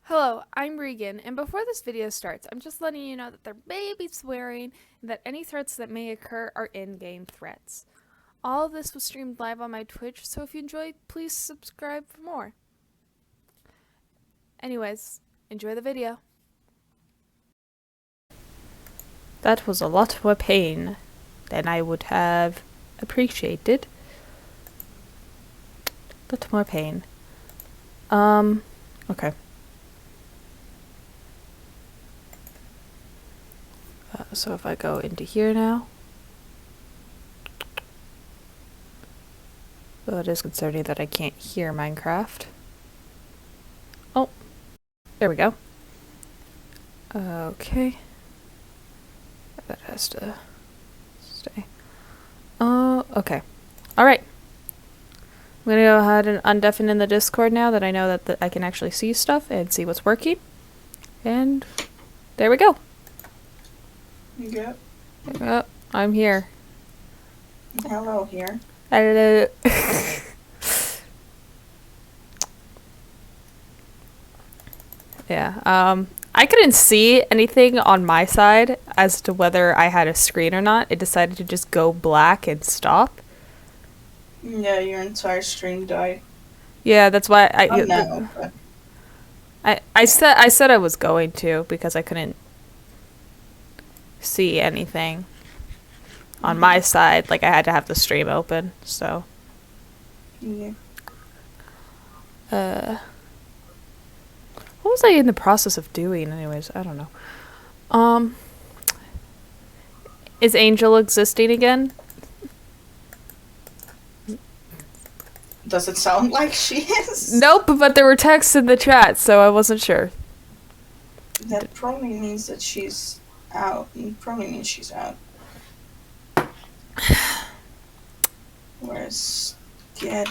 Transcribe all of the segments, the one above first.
Hello, I'm Regan, and before this video starts, I'm just letting you know that there may be swearing and that any threats that may occur are in-game threats. All of this was streamed live on my Twitch, so if you enjoyed, please subscribe for more. Anyways, enjoy the video. That was a lot more pain than I would have appreciated. A lot more pain. Okay. So if I go into here now. Well, it is concerning that I can't hear Minecraft. Oh, there we go. Okay. That has to stay. Oh, okay. Alright. I'm gonna go ahead and undeafen in the Discord now that I know that I can actually see stuff and see what's working. And there we go. Yep. I'm here. Hello here. Hello. Yeah, I couldn't see anything on my side as to whether I had a screen or not. It decided to just go black and stop. Yeah, your entire stream died. Yeah, that's why I said I was going to because I couldn't see anything on my side. Like I had to have the stream open, so. Yeah. What was I in the process of doing anyways? I don't know. Is Angel existing again? Does it sound like she is? Nope, but there were texts in the chat, so I wasn't sure. That probably means that she's out. It probably means she's out. Where's get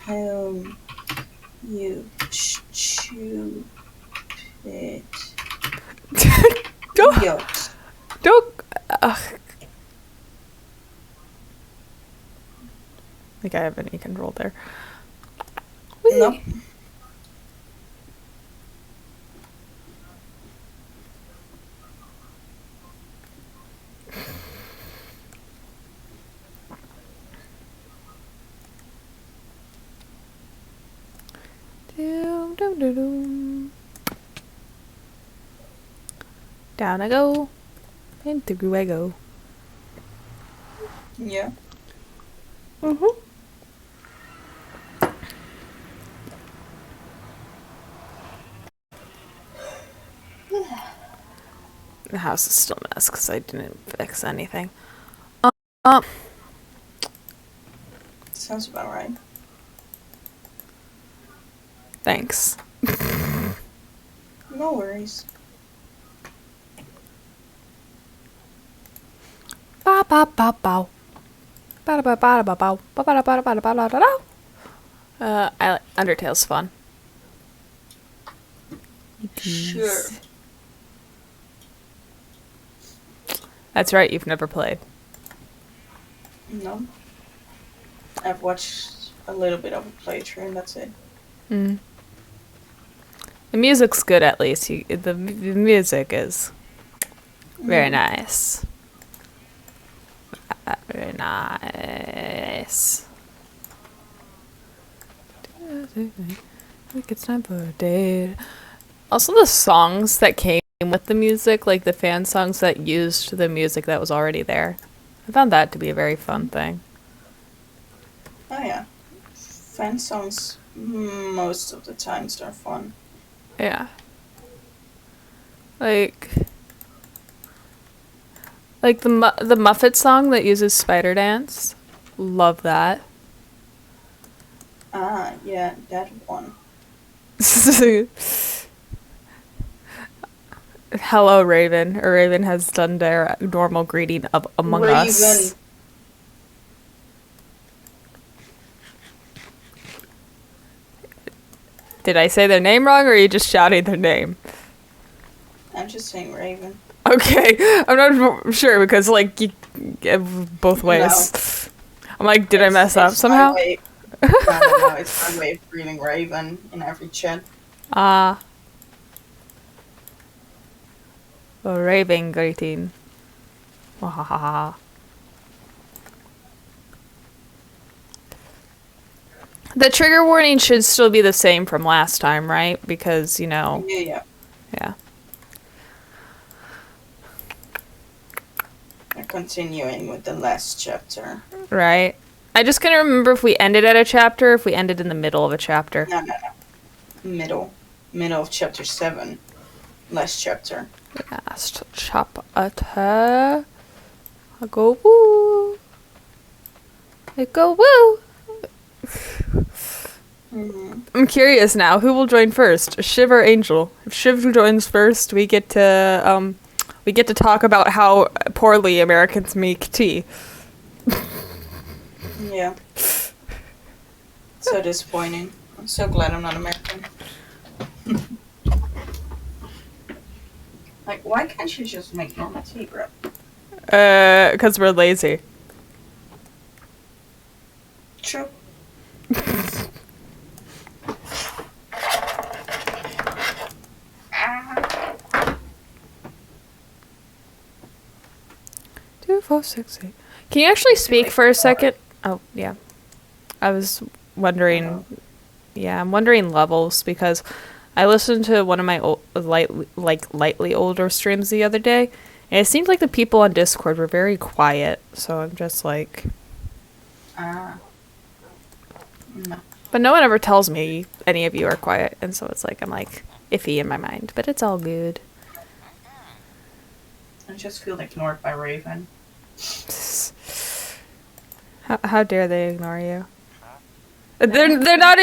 home, you stupid Don't. idiot. Don't. I think I have any control there. Whee! Nope. Doom, doom, doom, doom. Down I go, and through I go. Yeah. The house is still a mess because I didn't fix anything. Sounds about right. Thanks. No worries. Ba ba ba bow. Ba ba ba ba bow. Ba ba ba ba ba ba ba. Undertale's fun. Sure. That's right, you've never played. No. I've watched a little bit of a playthrough and that's it. The music's good at least. The music is very nice. Very nice. I think it's time for a date. Also, the songs that came with the music, like the fan songs that used the music that was already there. I found that to be a very fun thing. Oh yeah. Fan songs most of the times are fun. Yeah. Like the Muffet song that uses Spider Dance. Love that. Ah, yeah, that one. Hello, Raven. Or Raven has done their normal greeting of Among Us. Did I say their name wrong, or are you just shouting their name? I'm just saying Raven. Okay, I'm not sure because like you get both ways. No. I'm like, did I mess up somehow? No, it's my way of greeting Raven in every chat. A raving greeting. Wahaha. The trigger warning should still be the same from last time, right? Because, Yeah. yeah. We're continuing with the last chapter. Right. I just couldn't remember if we ended at a chapter or if we ended in the middle of a chapter. No. Middle of chapter 7. Last chapter. Last chapter. I go woo. I go woo. I'm curious now. Who will join first, Shiv or Angel? If Shiv joins first, we get to talk about how poorly Americans make tea. Yeah. So disappointing. I'm so glad I'm not American. Like, why can't you just make normal tea, bro? 'Cause we're lazy. True. Two, 4, 6, 8. Can you actually speak for a second? Oh, yeah. I was wondering. Yeah, I'm wondering levels because I listened to one of my lightly older streams the other day, and it seemed like the people on Discord were very quiet. So I'm just like, No. but no one ever tells me any of you are quiet, and so it's like I'm like iffy in my mind, but it's all good. I just feel ignored by Raven. How dare they ignore you? They're not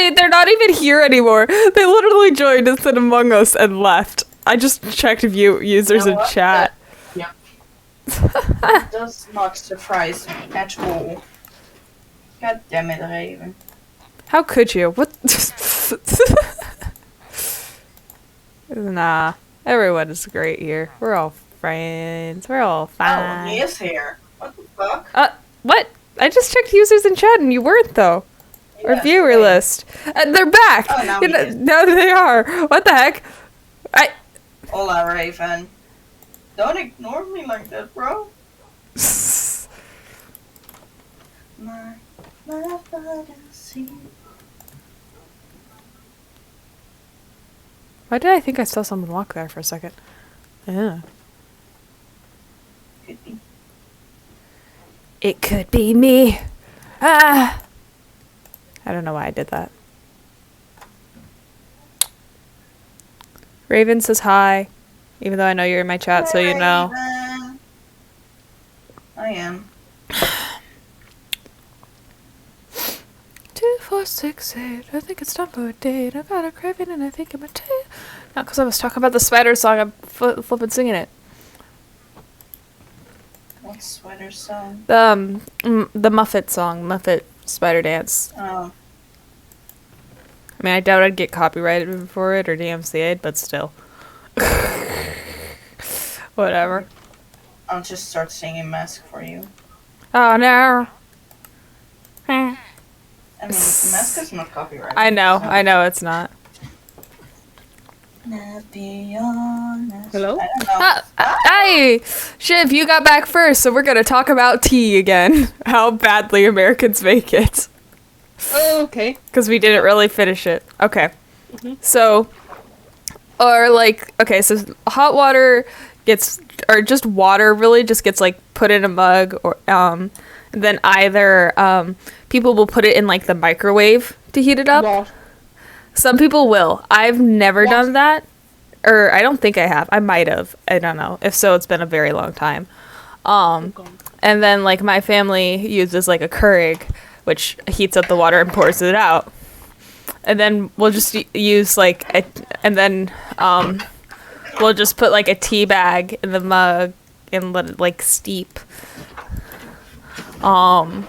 even here anymore. They literally joined us in Among Us and left. I just checked view users in chat. Yeah. That does not surprise me at all. God damn it, Raven. How could you? What? Nah, everyone is great here. We're all friends. We're all Oh, fine. he is here. What the fuck? What? I just checked users in chat and you weren't though. Or Yes, viewer okay. list. They're back. Oh, now he is. Now they are. What the heck? Hola, Raven. Don't ignore me like that, bro. Why did I think I saw someone walk there for a second? Yeah. Could be. It could be me. Ah. I don't know why I did that. Raven says hi, even though I know you're in my chat, so you know. Raven. I am. 2, 4, 6, 8. I think it's time for a date. I got a craving and I think I'm a tea. Not because I was talking about the spider song. I'm flipping singing it. What sweater song? The Muffet song, Muffet Spider Dance. Oh. I mean, I doubt I'd get copyrighted for it or DMCA'd, but still. Whatever. I'll just start singing Mask for you. Oh no. I mean, Mask is not copyrighted. I know it's not. Not be honest. Hello? I don't know. Hey! Shiv, you got back first, so we're gonna talk about tea again. How badly Americans make it. Oh, okay. Because we didn't really finish it. Okay. So, so hot water gets, or just water really just gets like put in a mug, or and then either people will put it in like the microwave to heat it up. Well, Some people will. I've never What? done that. Or I don't think I have. I might have. I don't know. If so, it's been a very long time. And then like my family uses like a Keurig, which heats up the water and pours it out. And then we'll just use like we'll just put like a tea bag in the mug and let it like steep. And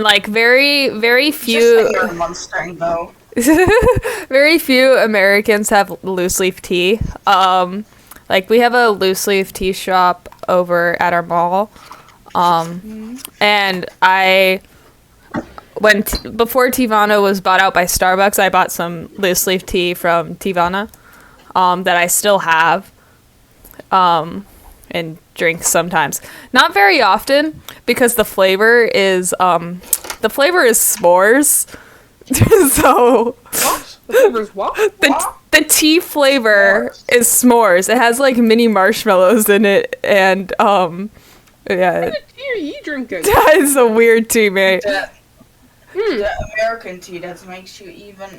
like very few Just say you're monstering, though. very few Americans have loose leaf tea. Like we have a loose leaf tea shop over at our mall. And before Tivana was bought out by Starbucks, I bought some loose leaf tea from Tivana, that I still have. and drink sometimes. Not very often because the flavor is s'mores. So What? The flavor's what? the tea flavor is s'mores. It has like mini marshmallows in it, and yeah, What tea are you drinking? it's a weird tea, mate. The American tea that makes you even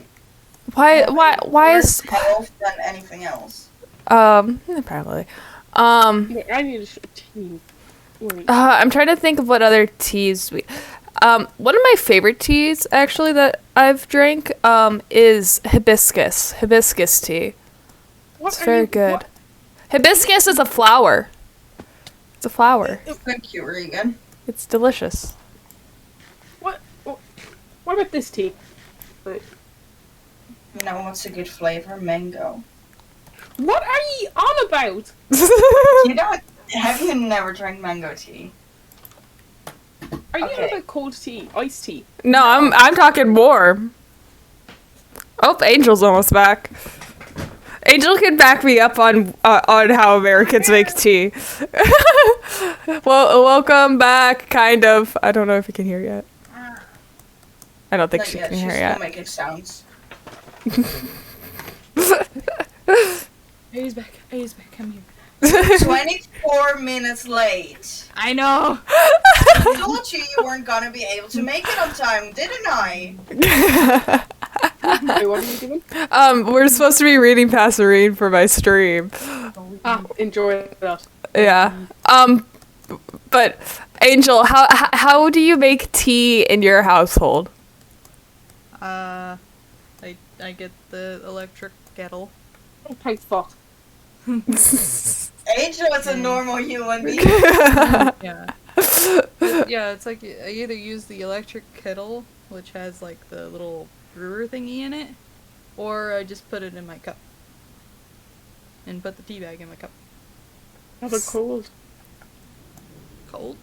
Why is health than anything else. probably Wait, I need a tea. Wait. I'm trying to think of what other teas we. One of my favorite teas, actually, that I've drank, is hibiscus tea. What It's are very you- good. what- Hibiscus is a flower. It's a flower. Thank you, Regan. It's delicious. What about this tea? Wait. You know what's a good flavor? Mango. What are you on about? You don't. Have you never drank mango tea? Are you Okay. on about cold tea, iced tea? No, I'm talking warm. Oh, Angel's almost back. Angel can back me up on how Americans make tea. Well, welcome back, kind of. I don't know if you can hear yet. I don't think Not she yet. can She's hear still yet. making sounds. He's back, come here. 24 minutes late. I know! I told you you weren't gonna be able to make it on time, didn't I? Wait, what are you doing? We're supposed to be reading Passerine for my stream. Ah, enjoy that. Yeah. But Angel, how do you make tea in your household? I get the electric kettle. Oh, thank fuck. Angel is a normal human being. Yeah. Yeah, it's like I either use the electric kettle, which has like the little brewer thingy in it, or I just put it in my cup. And put the tea bag in my cup. How's it cold? Cold?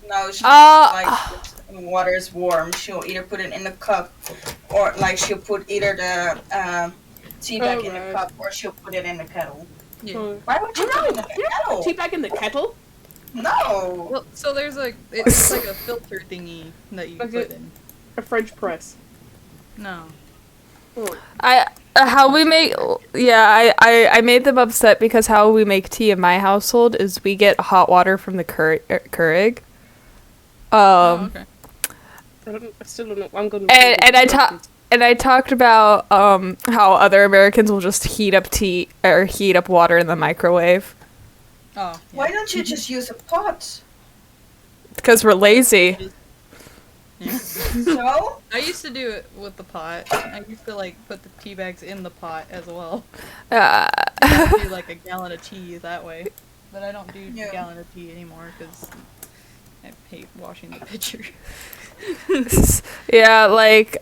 No, she Uh, when water is warm. She'll either put it in the cup, or like she'll put either the tea bag in the Alright. cup, or she'll put it in the kettle. Yeah. Oh. Why would you put it in the kettle? Tea bag in the kettle? No. Well, so there's like it's like a filter thingy that you Like put it- in. A French press. No. Oh. How we make I made them upset because how we make tea in my household is we get hot water from the Keurig. Oh, okay. I still don't know. I'm gonna. And I talked about how other Americans will just heat up tea or heat up water in the microwave Oh. Yeah. Why don't you just use a pot? because we're lazy. Yeah. So? I used to do it with the pot. I used to like put the tea bags in the pot as well. Uh, Do like a gallon of tea that way. But I don't do Yeah. a gallon of tea anymore because I hate washing the pitcher. yeah, like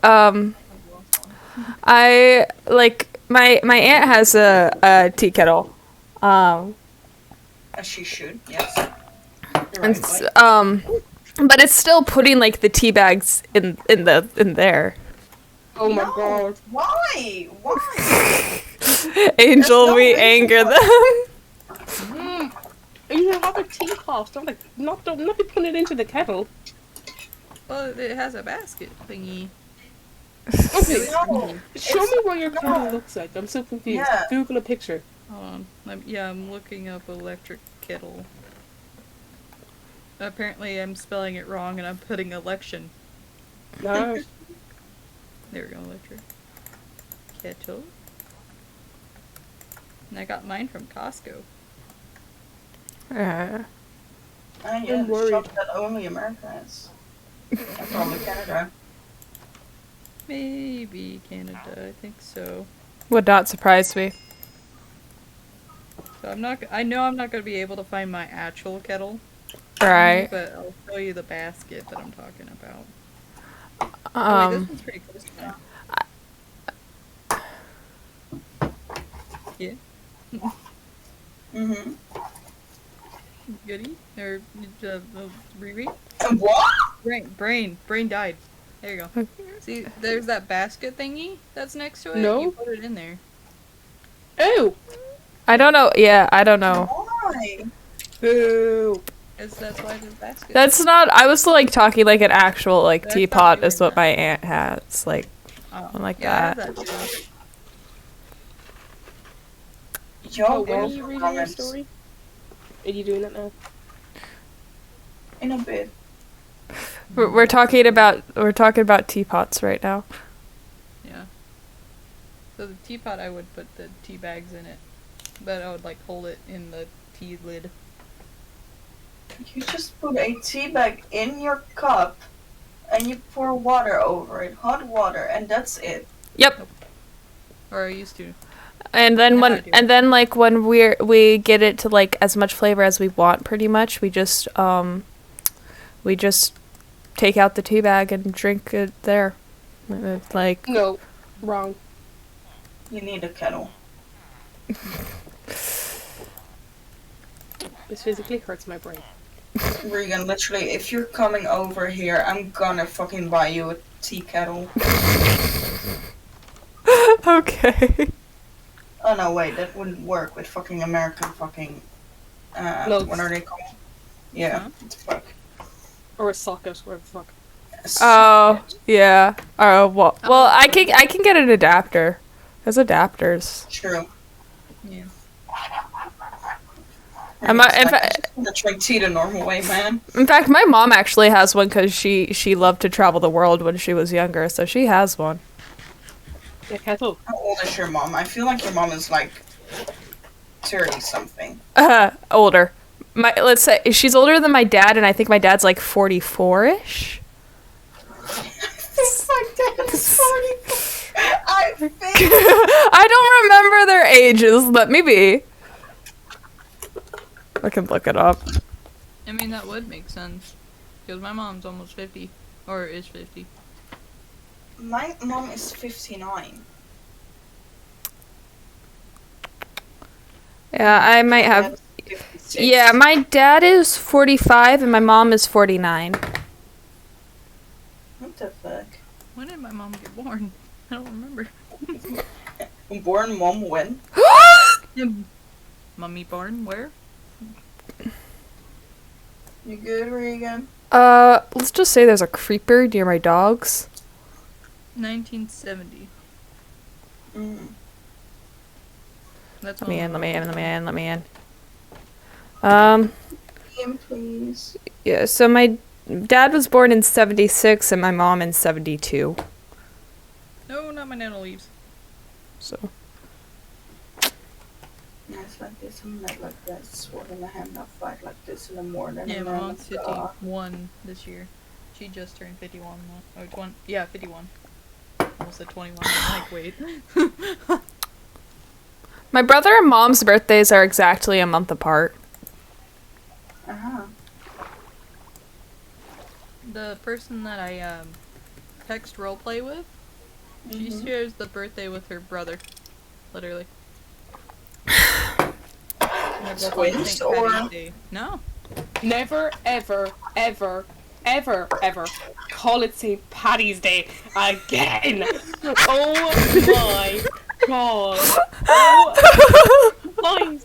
I like my aunt has a tea kettle. As she should, yes. You're And right, but it's still putting like the tea bags in there. Oh my No. god. Why? Why? Angel, no we reason anger for them. You have a teapot. Don't be putting it into the kettle. Well, it has a basket thingy. Okay, No. show me what your kettle looks like. I'm so confused. Yeah. Google a picture. Hold on. I'm looking up electric kettle. Apparently I'm spelling it wrong and I'm putting election. No. There we go, electric kettle. And I got mine from Costco. Yeah. Yeah, I'm the worried. shop that only America has. And probably Canada. Maybe Canada, I think so. Would not surprise me. So I know I'm not gonna be able to find my actual kettle. Right. But I'll show you the basket that I'm talking about. Oh, wait, this one's pretty close to mine. Yeah. Mm-hmm. Goody? Or Riri? What? Brain died. There you go. See, there's that basket thingy that's next to it. No. You put it in there. Oh! I don't know. Yeah, I don't know. Why? Boo. That's why there's baskets. That's not. I was like talking like an actual like I thought teapot you is were what my aunt has. Like Oh, one like yeah, I have that. that too. Yo, Oh, when are girls you for reading your comments. story? Are you doing that now? In a bit. We're talking about teapots right now. Yeah. So the teapot, I would put the tea bags in it, but I would like hold it in the tea lid. You just put a tea bag in your cup and you pour water over it, hot water, and that's it. Yep. Or I used to. And then Yeah, I do. like when we get it to like as much flavor as we want, pretty much, we just take out the tea bag and drink it there. Like No, wrong. You need a kettle. This physically hurts my brain. Regan, literally, if you're coming over here, I'm gonna fucking buy you a tea kettle. okay. Oh no, wait, that wouldn't work with fucking American fucking. No. What are they called? Yeah, Huh? what the fuck. Or a socket, whatever the fuck. Oh yeah. Oh well, I can get an adapter. There's adapters. True. Yeah. Am I- in I'm fa- just gonna drink tea the normal way, man. In fact, my mom actually has one because she loved to travel the world when she was younger, so she has one. A kettle. How old is your mom? I feel like your mom is like 30 something. Older. Let's say she's older than my dad, and I think my dad's like 44-ish. It's like that is 44. I think. I don't remember their ages, but maybe I can look it up. I mean, that would make sense. Because my mom's almost 50. Or is 50. My mom is 59. Yeah, I might My have. dad is 56. Yeah, my dad is 45 and my mom is 49. What the fuck? When did my mom get born? I don't remember. Born mom when? Mummy born where? You good, Regan? Let's just say there's a creeper near my dogs. 1970. Mm. That's Let me in, let when me in, let me in, let me in. Ian, please. Yeah, so my dad was born in 76 and my mom in 72. No, not my nano leaves. So, Nights like this, I'm not like that. Sword in the hand, not fight like this in the morning. Yeah, and my then mom's it's, 51 this year. She just turned 51 now. Or 20. Yeah, 51. Almost at 21. I'm like, wait. my brother and mom's birthdays are exactly a month apart. Uh-huh. The person that I text roleplay with, she Mhm. shares the birthday with her brother. Literally. And they're both on Twins, St. or- Patty's Day. No. Never, ever, ever, ever, ever call it St. Patty's Day again. Oh my god. Oh my.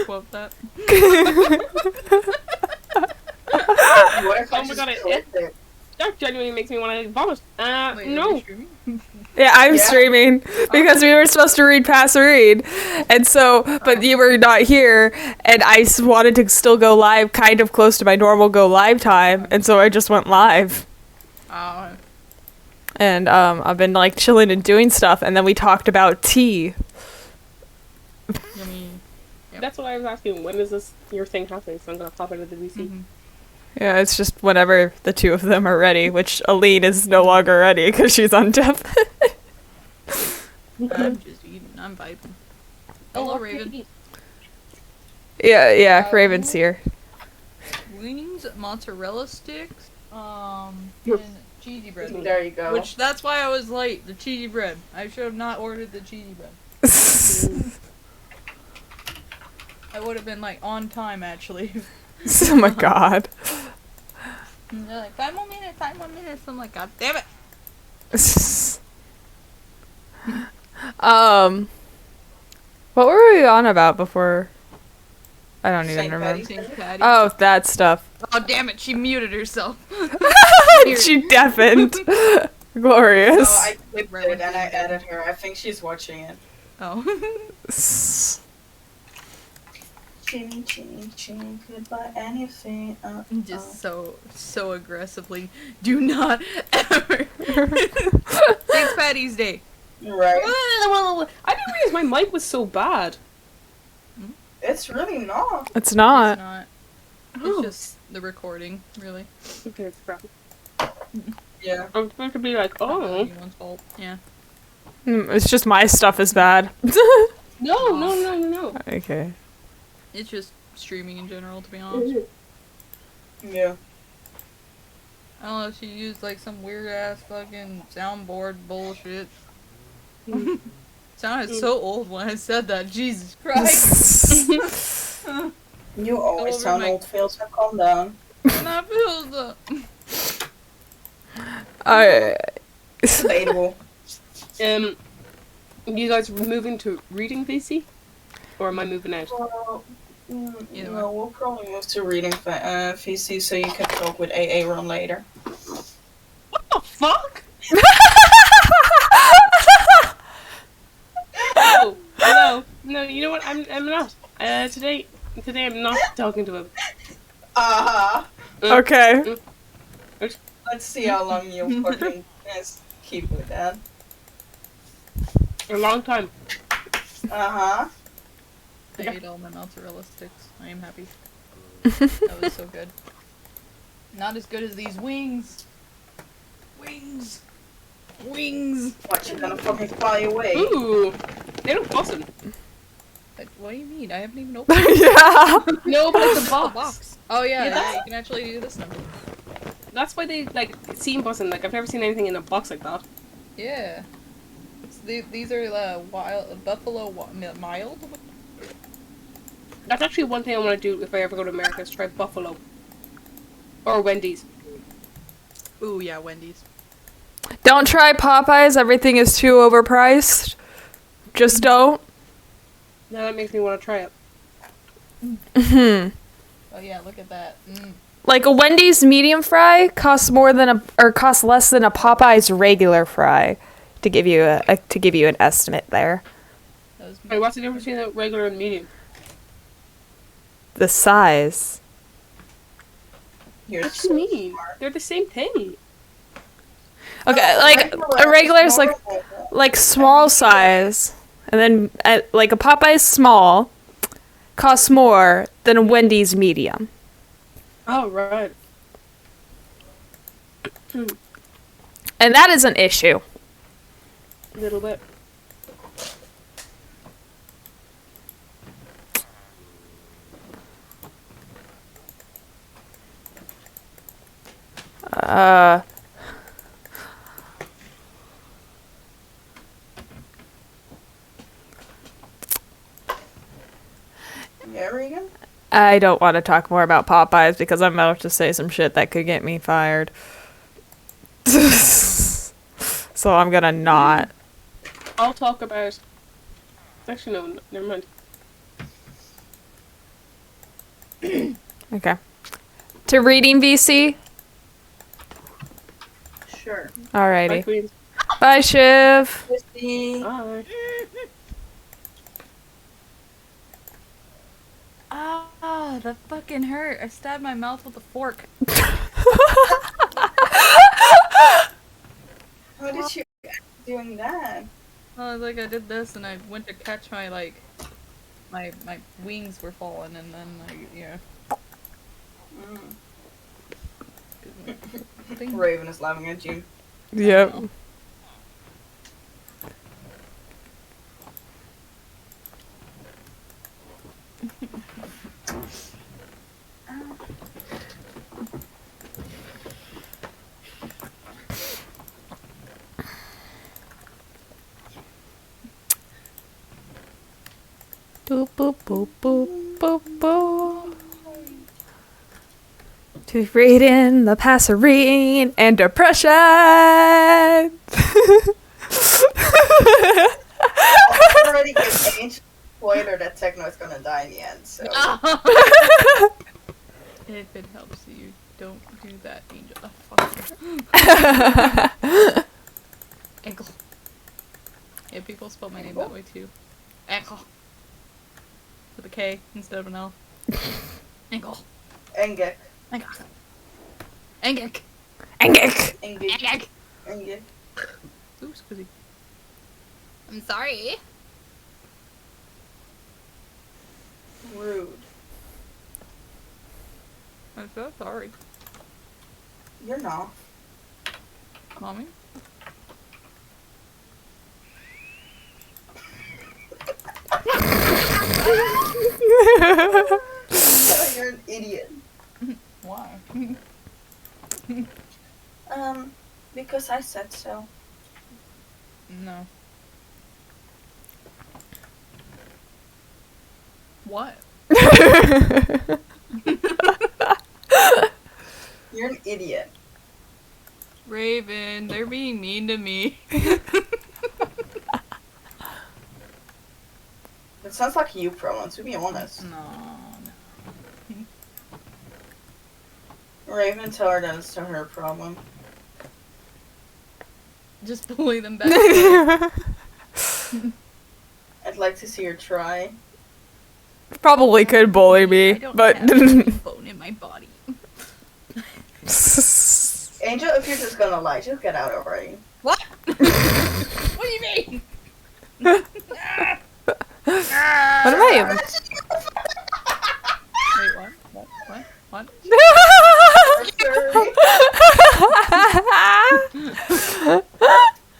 Quote that. What if I Oh my just God, clicked it? That genuinely makes me want to vomit. Wait, No. are you streaming? Yeah, I'm Yeah. streaming because we were supposed to read Passerine, and so, but you were not here, and I wanted to still go live, kind of close to my normal go live time, and so I just went live, Oh. and I've been like chilling and doing stuff, and then we talked about tea. Yummy. Yep. That's what I was asking. When is this your thing happening? So I'm gonna pop into the VC. Mhm. Yeah, it's just whenever the two of them are ready, which Aline is no longer ready because she's on death. I'm just eating. I'm vibing. Hello, what Raven. can you eat? Yeah, Raven's here. Wings, mozzarella sticks, Yes. and cheesy bread. There you go. Which, that's why I was late. The cheesy bread. I should have not ordered the cheesy bread. I would have been, like, on time, actually. Oh my god. And they're like, 5 more minutes, 5 more minutes. I'm like, God damn it. What were we on about before? I don't even Saint remember. Patty's St. Day. Patty. Oh, that stuff. Oh, damn it, she muted herself. She deafened. No, Glorious. I clipped it and I added her. I think she's watching it. Oh. Ching, ching, ching, could buy anything. Just so aggressively. Do not ever. St. Patty's Day. Right. I didn't realize my mic was so bad. It's really not. It's It's not. not. Oh. It's just the recording, really. Okay, it's crap. Yeah. I'm supposed to be like, Not oh. anyone's fault. Yeah. It's just my stuff is bad. No. Okay. It's just streaming in general, to be honest. Yeah. I don't know if she used like some weird ass fucking soundboard bullshit. Sounded so old when I said that. Jesus Christ. You always over sound my- old, Phil, so calm down. And I feel the. I. Debatable. You guys moving to reading VC? Or am I moving out? Well, Either no, we'll probably move to reading VC so you can talk with AA Ron later. What the fuck? No, you know what? I'm not. Today I'm not talking to him. Okay. Let's see how long you fucking yes, keep with that. A long time. Uh-huh. I ate all my mozzarella sticks. I am happy. That was so good. Not as good as these wings. Wings. Wings. What, you gonna fucking fly away? Ooh, they look awesome. What do you mean? I haven't even opened Yeah. No, but it's a the box. box. Oh yeah, Yeah, yeah, you can actually do this now. That's why they like seem buzzing. Like I've never seen anything in a box like that. Yeah. These are wild buffalo mild. That's actually one thing I want to do if I ever go to America is try Buffalo or Wendy's. Ooh yeah, Wendy's. Don't try Popeyes. Everything is too overpriced. Just don't. Now that makes me want to try it. Oh yeah, look at that. Like a Wendy's medium fry costs costs less than a Popeyes regular fry. To give you an estimate there. That was Wait, what's the difference between the regular and medium? The size. You're What do you mean? smart. They're the same thing. Okay, like a regular is like small size, and then like a Popeyes small costs more than a Wendy's medium. Oh right. And that is an issue. A little bit. Yeah, Regan? I don't want to talk more about Popeyes because I'm about to say some shit that could get me fired. So I'm gonna not. I'll talk about. Actually, no, never mind. Okay. To reading VC? Sure. Bye, Alrighty. Queens. Bye, Shiv. Bye. Ah, that fucking hurt. I stabbed my mouth with a fork. How did you doing that? I did this and I went to catch my my wings were falling and then Raven is laughing at you. Yep. Boop boop boop boop boop boop. To read in the Passerine and depression. Already get age. What Techno is gonna die in the end, so. If it helps you, don't do that, Angel. Oh, fuck. Ankle. Yeah, people spell my name that way too. Ankle. With a K instead of an L. Ankle. Engek. Ankle. Engek. Engek! Engek. Engek. Engek. Ooh, squizzy. I'm sorry. Rude. I'm so sorry. You're not. Mommy? You're an idiot. Why? Because I said so. No. What? You're an idiot. Raven, they're being mean to me. It sounds like you problem, to be honest. No. Raven, tell her that it's her problem. Just bully them back. Away. I'd like to see her try. Probably could bully I me, don't but. have any bone in my body. Angel, if you're just gonna lie, just get out already. What? What do you mean? What about you? Wait, what? What? What?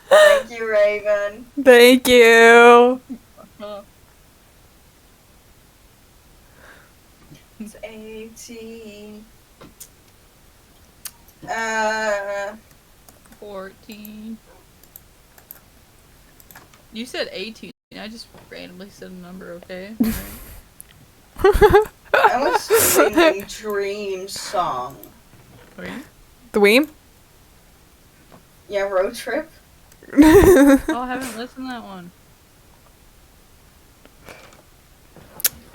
Thank you, Raven. Thank you. It's 18. 14. You said 18. I just randomly said a number, okay? I was singing Dream song. Wait. The Weem? Yeah, Road Trip. Oh, I haven't listened to that one.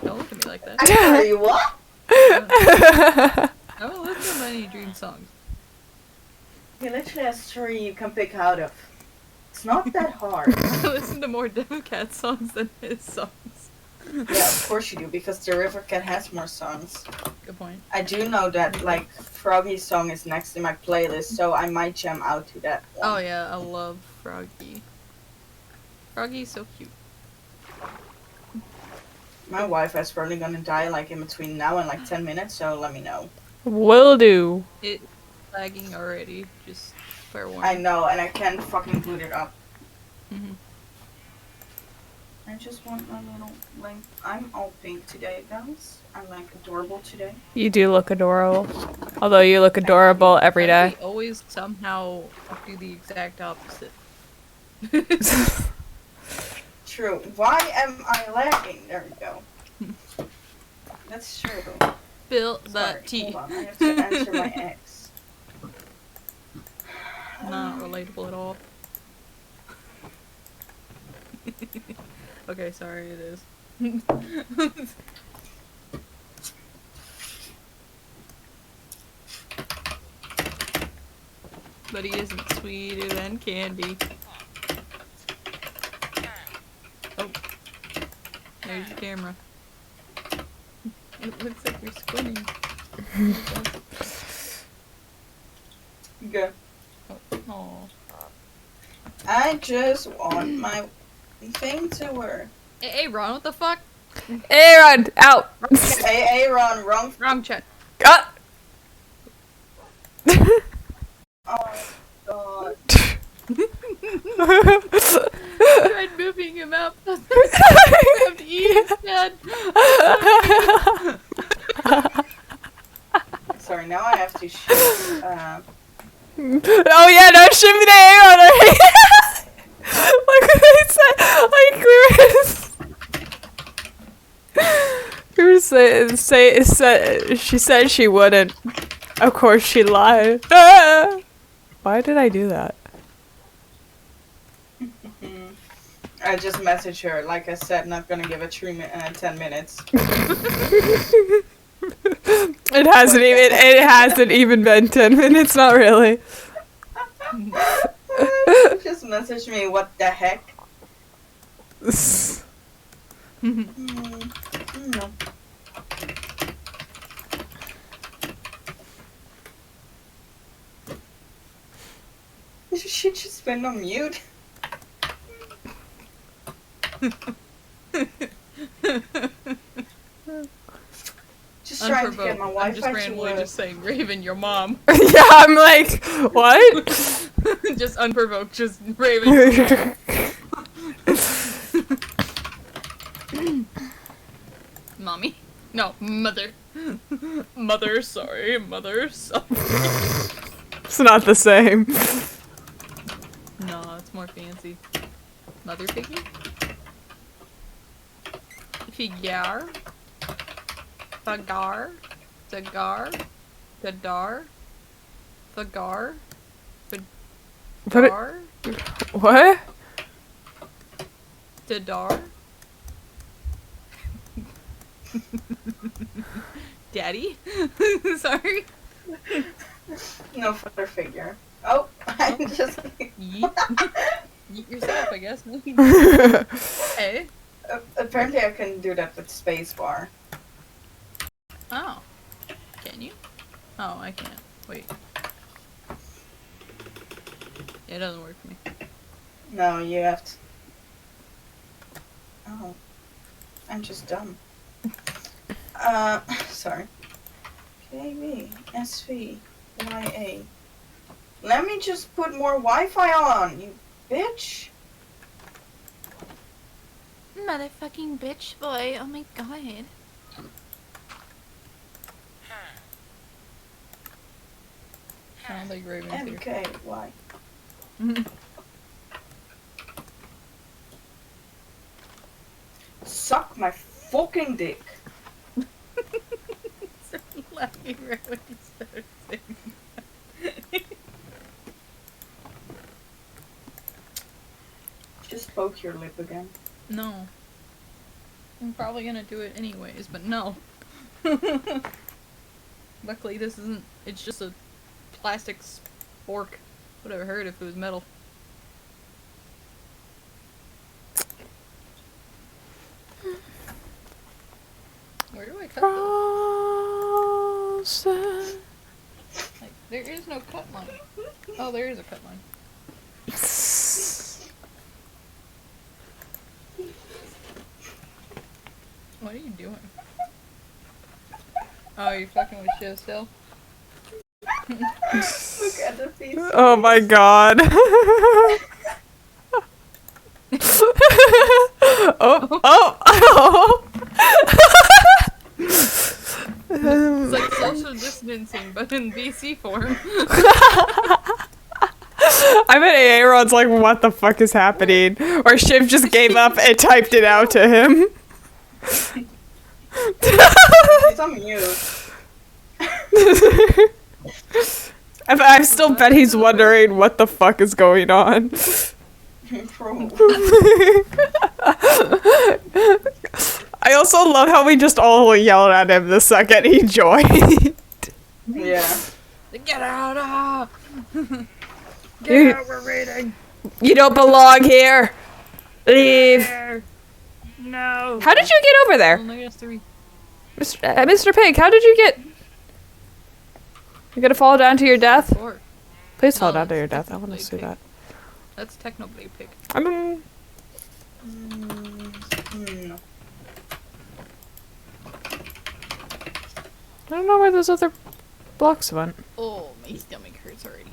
Don't look at me like that. I tell you what? I haven't listened to many Dream songs. He literally has 3 you can pick out of. It's not that hard. I listen to more Democrat songs than his songs. Yeah, of course you do, because the River Cat has more songs. Good point. I do know that, like, Froggy's song is next in my playlist, so I might jam out to that one. Oh yeah, I love Froggy. Froggy's so cute. My Wi-Fi's probably gonna die, like, in between now and, like, 10 minutes, so let me know. Will do. It's lagging already, just fair I warning. know, and I can't fucking boot it up. Mhm. I just want my little, like, I'm all pink today, guys. I'm, like, adorable today. You do look adorable. Although you look adorable every day. We always somehow do the exact opposite. True. Why am I lagging? There we go. That's true. Spill the Sorry, tea. hold on. I have to answer my ex. Not relatable at all. Okay, sorry, it is. But he isn't sweeter than candy. Oh. There's your camera. It looks like you're squinting. Good. Oh. I just want my thing to work. Hey, Ron, what the fuck? Aaron, out. Hey, Aaron, wrong. Wrong check. Cut. Oh, God. Tried moving him up. I have to eat instead. Sorry, now I have to shoot. Oh yeah, no, shimmy the Aaron. Like what I said. Like we were she said she wouldn't. Of course she lied. Why did I do that? I just messaged her. Like I said, not gonna give it 10 minutes. It hasn't even been 10 minutes, not really. Just message me, what the heck? No. She just went on mute. Just trying to get my I'm just Wi-Fi to randomly work. just saying, Raven, your mom. Yeah, I'm like, what? Just unprovoked, just Raven. Your mom. Mommy? No, mother. Mother, sorry. Mother, sorry. It's not the same. No, it's more fancy. Mother figure? Figure? Fagar? Dagar? Gadar? Fagar? Fadar? What? Dadar? Daddy? Sorry? No further figure. Oh, I'm just. Yeet. Yeet yourself, I guess. Hey. Apparently, I can do that with spacebar. Oh. Can you? Oh, I can't. Wait. Yeah, it doesn't work for me. No, you have to. Oh, I'm just dumb. Sorry. KB, SV, YA. Let me just put more Wi-Fi on, you bitch. Motherfucking bitch boy, oh my god. I don't think Raven's here. MKY. Suck my fucking dick. Laughing right when you started saying that. Just poke your lip again. No. I'm probably gonna do it anyways, but no. Luckily this isn't, it's just a plastic spork. Would have hurt if it was metal. Where do I cut this? Like, there is no cut line. Oh, there is a cut line. What are you doing? Oh, you're fucking with Shiv still? Look at the face. Oh my god. oh. It's like social distancing, but in VC form. I bet Aaron's like, what the fuck is happening? Or Shiv just gave up and typed it out to him. He's on mute. I still bet he's wondering what the fuck is going on. Bro. I also love how we just all yelled at him the second he joined. Yeah. Get out! Get out, we're reading! You don't belong here. Leave. No! How did you get over there? Only us three. Mr. Pig, how did you get... You're gonna fall down to your death? Four. Please fall No, down to that's your death. I want to Technoblade see Pig. that. That's Technoblade Pig. I don't... No. I don't know where those other blocks went. Oh, my stomach hurts already.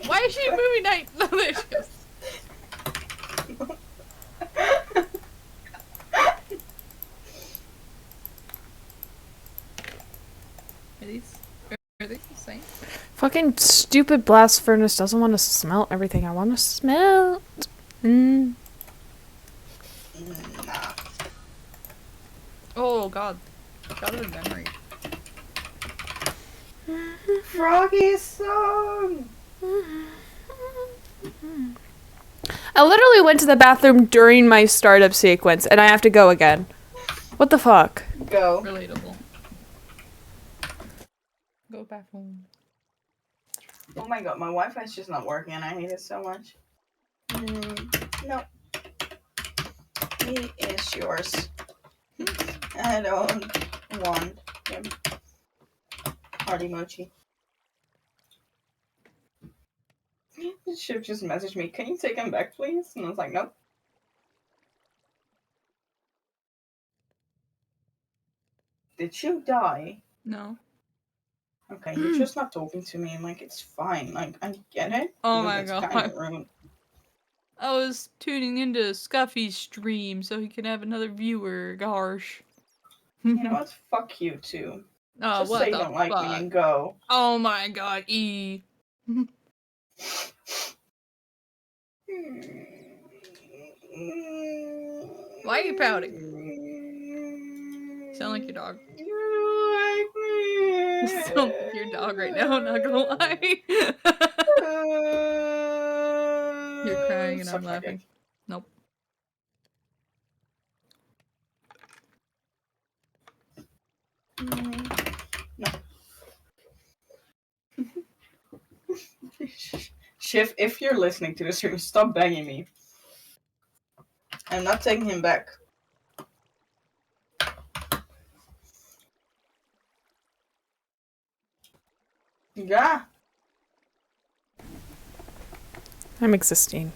Why is she moving night? No, there she goes. Are these the same? Fucking stupid blast furnace doesn't want to smelt everything I want to smelt. Nah. Oh god. God of memory. Froggy song. I literally went to the bathroom during my startup sequence, and I have to go again. What the fuck? Go. Relatable. Go back home. Oh my god, my Wi-Fi is just not working, and I hate it so much. No. He is yours. I don't want him. Heart emoji. Shiv just messaged me, can you take him back, please? And I was like, nope. Did you die? No. Okay, you're just not talking to me. Like, it's fine. Like, I get it. Oh but my it's god. kind of rude. I was tuning into Scuffy's stream so he can have another viewer. Gosh. You know what? Fuck you too. Oh, Just what say you the don't like me fuck? and go. Oh my god, E. Why are you pouting? Sound like your dog. You like me. You sound like your dog right now, not gonna lie. You're crying and Suck I'm my dick. laughing. Nope. No. Shiv, if you're listening to this stream, stop begging me. I'm not taking him back. Yeah. I'm existing.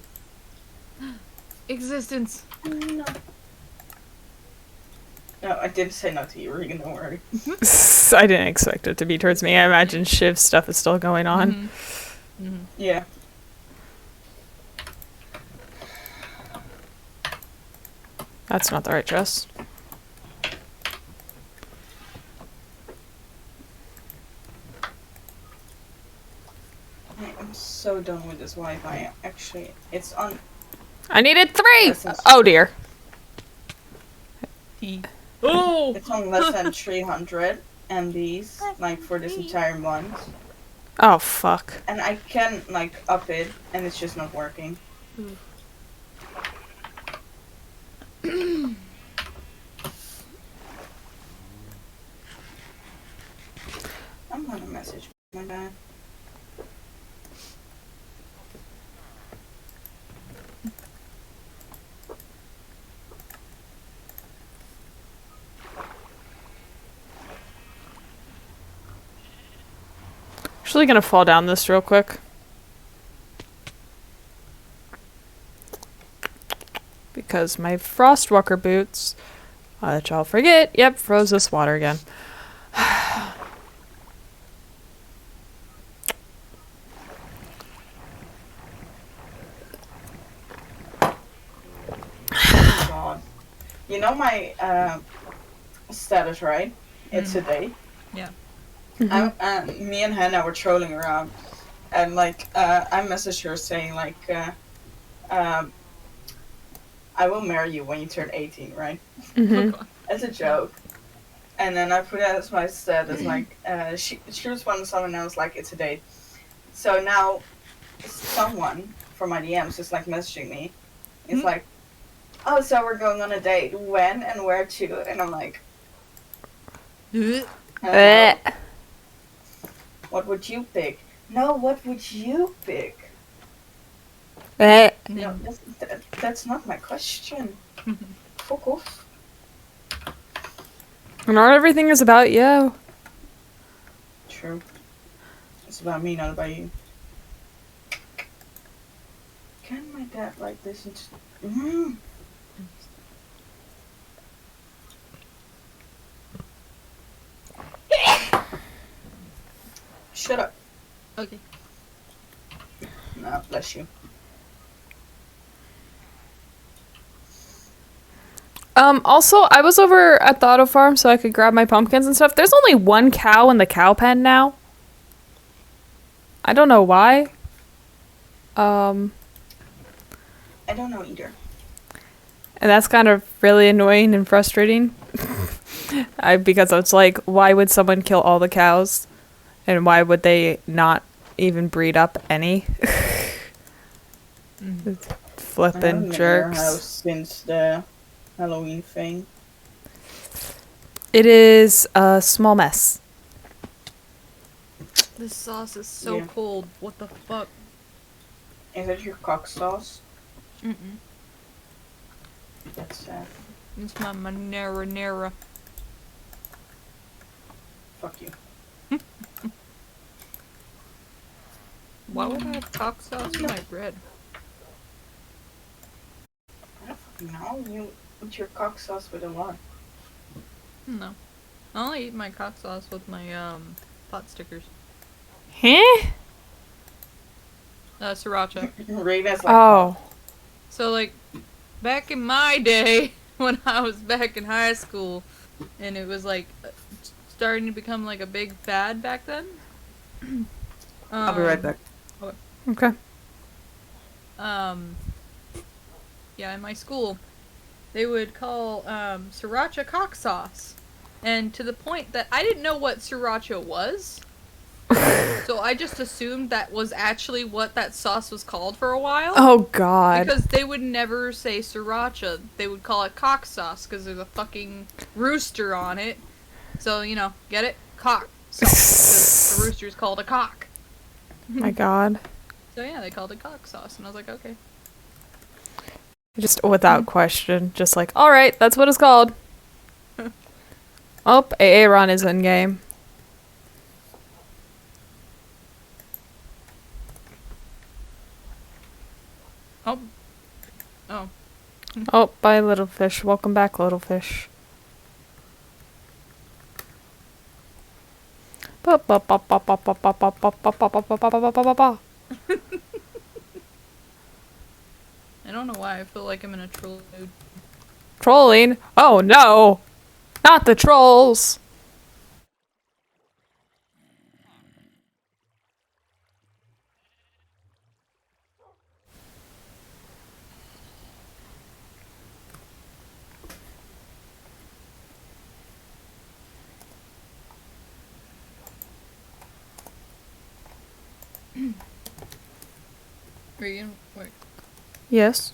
Existence. No. No, I didn't say no to you, Regan, don't worry. I didn't expect it to be towards me. I imagine Shiv's stuff is still going on. Yeah. That's not the right dress. I'm so done with this Wi-Fi. Actually, it's on. I needed 3! Lessons. Oh dear. E. Oh! It's on less than 300 MBs, like, for this entire month. Oh fuck. And I can, like, up it, and it's just not working. I'm gonna message my dad. Actually gonna fall down this real quick. Because my Frostwalker boots, that y'all forget, yep, froze this water again. Oh god. You know my status, right? It's a day. Yeah. Me and Hannah were trolling around, and like I messaged her saying like, "I will marry you when you turn 18," right? As a joke. And then I put it as my status like, she responded something and I was like, "It's a date." So now, someone from my DMs is like messaging me. It's like, "Oh, so we're going on a date? When and where to?" And I'm like, "What would you pick?" No, what would you pick? No, that's not my question. Fuck off. Not everything is about you. True. It's about me, not about you. Can my dad like listen to... Shut up. Okay. No, bless you. Also, I was over at the auto farm so I could grab my pumpkins and stuff. There's only one cow in the cow pen now. I don't know why. I don't know either. And that's kind of really annoying and frustrating. Because it's like, why would someone kill all the cows And why would they not even breed up any? Mm-hmm. I Flippin' haven't been in your jerks. house since the Halloween thing. It is a small mess. This sauce is so Yeah. cold. What the fuck? Is that your cock sauce? Mm-mm. That's sad. It's my marinara. Fuck you. Why would I have cock sauce in my bread? I don't fucking know. You eat your cock sauce with a lot. No. I only eat my cock sauce with my pot stickers. Huh? Sriracha. Rena's like, Oh. So like back in my day when I was back in high school and it was like starting to become like a big fad back then. I'll be right back. Okay. Yeah, in my school, they would call sriracha cock sauce, and to the point that I didn't know what sriracha was, so I just assumed that was actually what that sauce was called for a while. Oh God. Because they would never say sriracha, they would call it cock sauce because there's a fucking rooster on it. So you know, get it? Cock sauce because the rooster's called a cock. My God. So yeah, they called it cock sauce, and I was like, okay. Just without question, just like, all right, that's what it's called. Oh, Aaron is in game. Oh. Oh. Oh, bye, little fish. Welcome back, little fish. I don't know why, I feel like I'm in a troll mood. Trolling? Oh no! Not the trolls! Wait, Yes?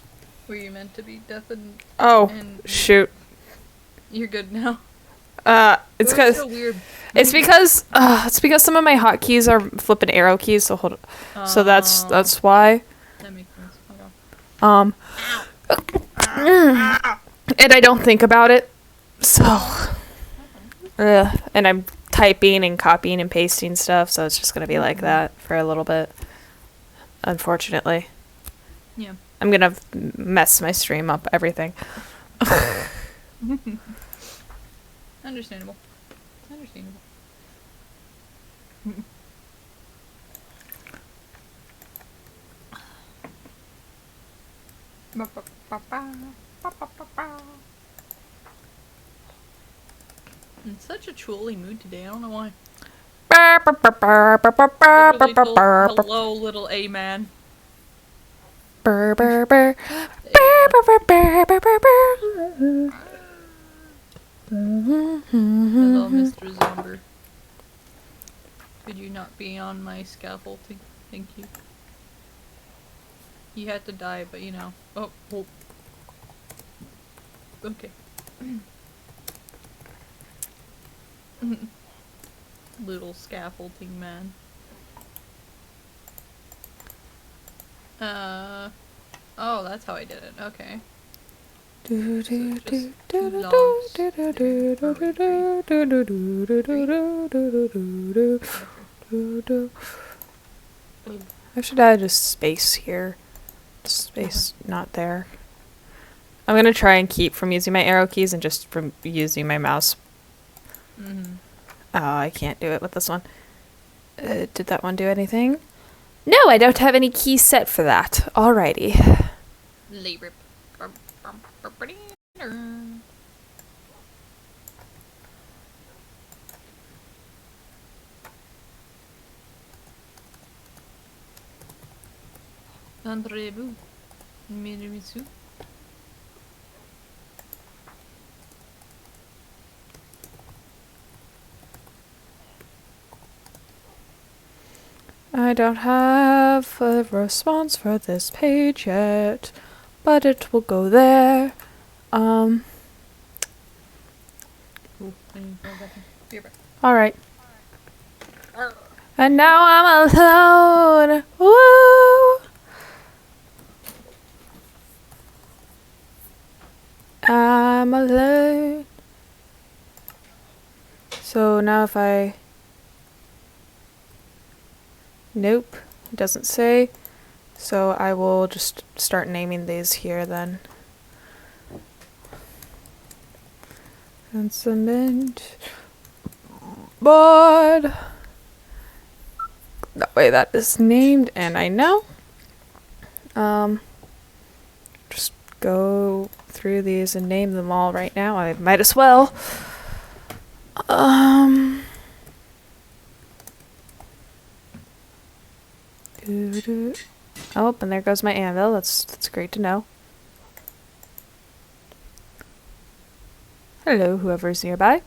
were you meant to be deaf and Oh, and shoot. you're good now? It's It was because so weird. it's because some of my hotkeys are flipping arrow keys. So hold on. So that's why. That makes sense. Okay. And I don't think about it. So, and I'm typing and copying and pasting stuff. So it's just gonna be like that for a little bit. Unfortunately. Yeah. I'm gonna mess my stream up. Everything. Understandable. Understandable. In such a trolly mood today. I don't know why. Literally hello, little A man. Burr, burr, burr. Hello, Mr. Zomber. Could you not be on my scaffolding? Thank you. You had to die, but you know. Oh, oh. Okay. Little scaffolding man. Oh, that's how I did it. Okay. I should add a space here. Space not there. I'm gonna try and keep from using my arrow keys and just from using my mouse. Mm-hmm. Oh, I can't do it with this one. Did that one do anything? No, I don't have any keys set for that. Alrighty. Labor. Andrez-vous, Mirimitsu. I don't have a response for this page yet, but it will go there. Ooh, I need to go back in. Be right back. Alright. And now I'm alone. Woo! I'm alone. So now if I... Nope. It doesn't say. So I will just start naming these here then. And cement board. That way that is named and I know. Just go through these and name them all right now. I might as well. Oh, and there goes my anvil. That's great to know. Hello, whoever's nearby.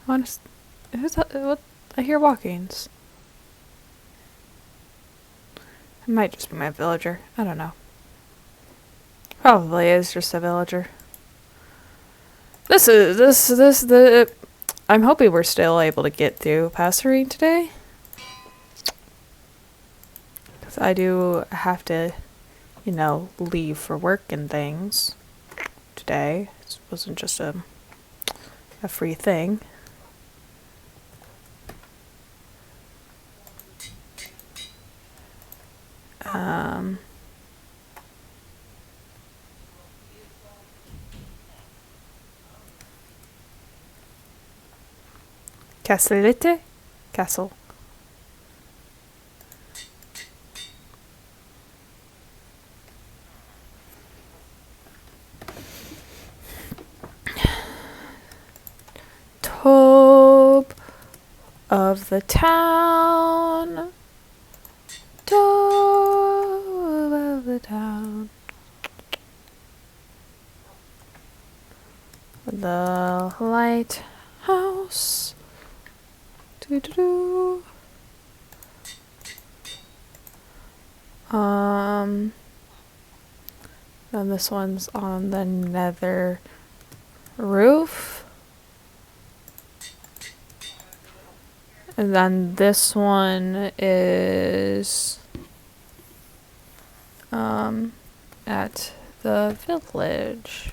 Honest, what? I hear walkings. It might just be my villager. I don't know. Probably is just a villager. I'm hoping we're still able to get through Passerine today. Because I do have to, leave for work and things today. It wasn't just a free thing. Castellete? Castle. Top of the town. Top of the town. The lighthouse. Doo-doo-doo. Then this one's on the nether roof. And then this one is at the village.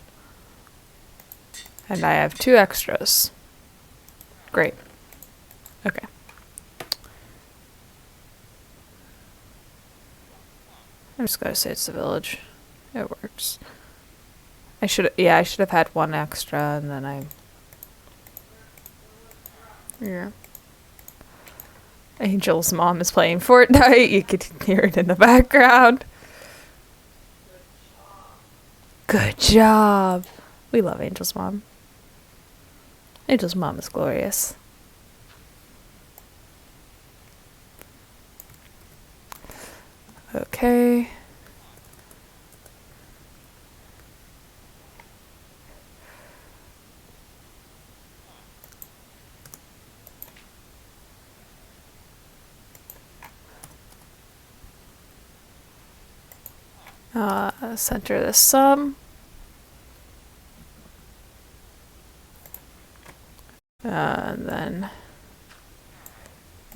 And I have 2 extras. Great. Okay. I'm just gonna say it's the village. It works. I should have had 1 extra and then yeah. Angel's mom is playing Fortnite. You could hear it in the background. Good job. We love Angel's mom. Angel's mom is glorious. Okay. Center the sum. And then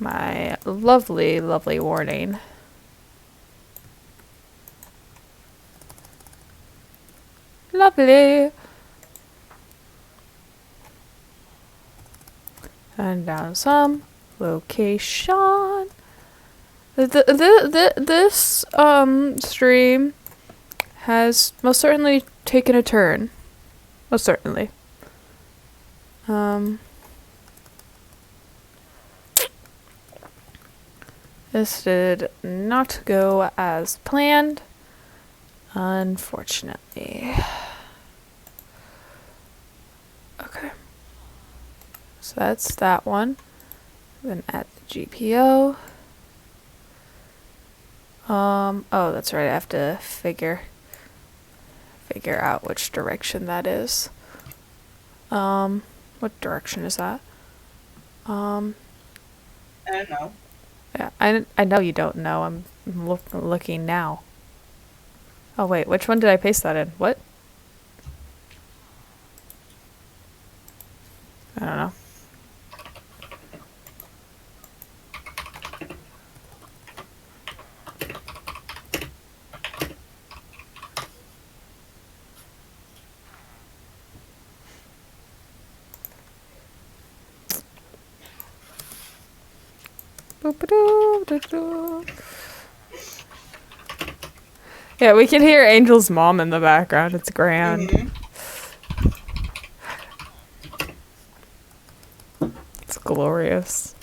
my lovely, lovely warning. Lovely. And down some location. This stream has most certainly taken a turn. Most certainly. This did not go as planned, unfortunately. Okay. So that's that one. Then add the GPO. Oh, that's right. I have to figure out which direction that is. Well, What direction is that? I don't know. Yeah, I know you don't know. I'm looking now. Oh wait, which one did I paste that in? What? I don't know. Boop-a-doo-doo-doo. Yeah, we can hear Angel's mom in the background. It's grand. Mhm. It's glorious.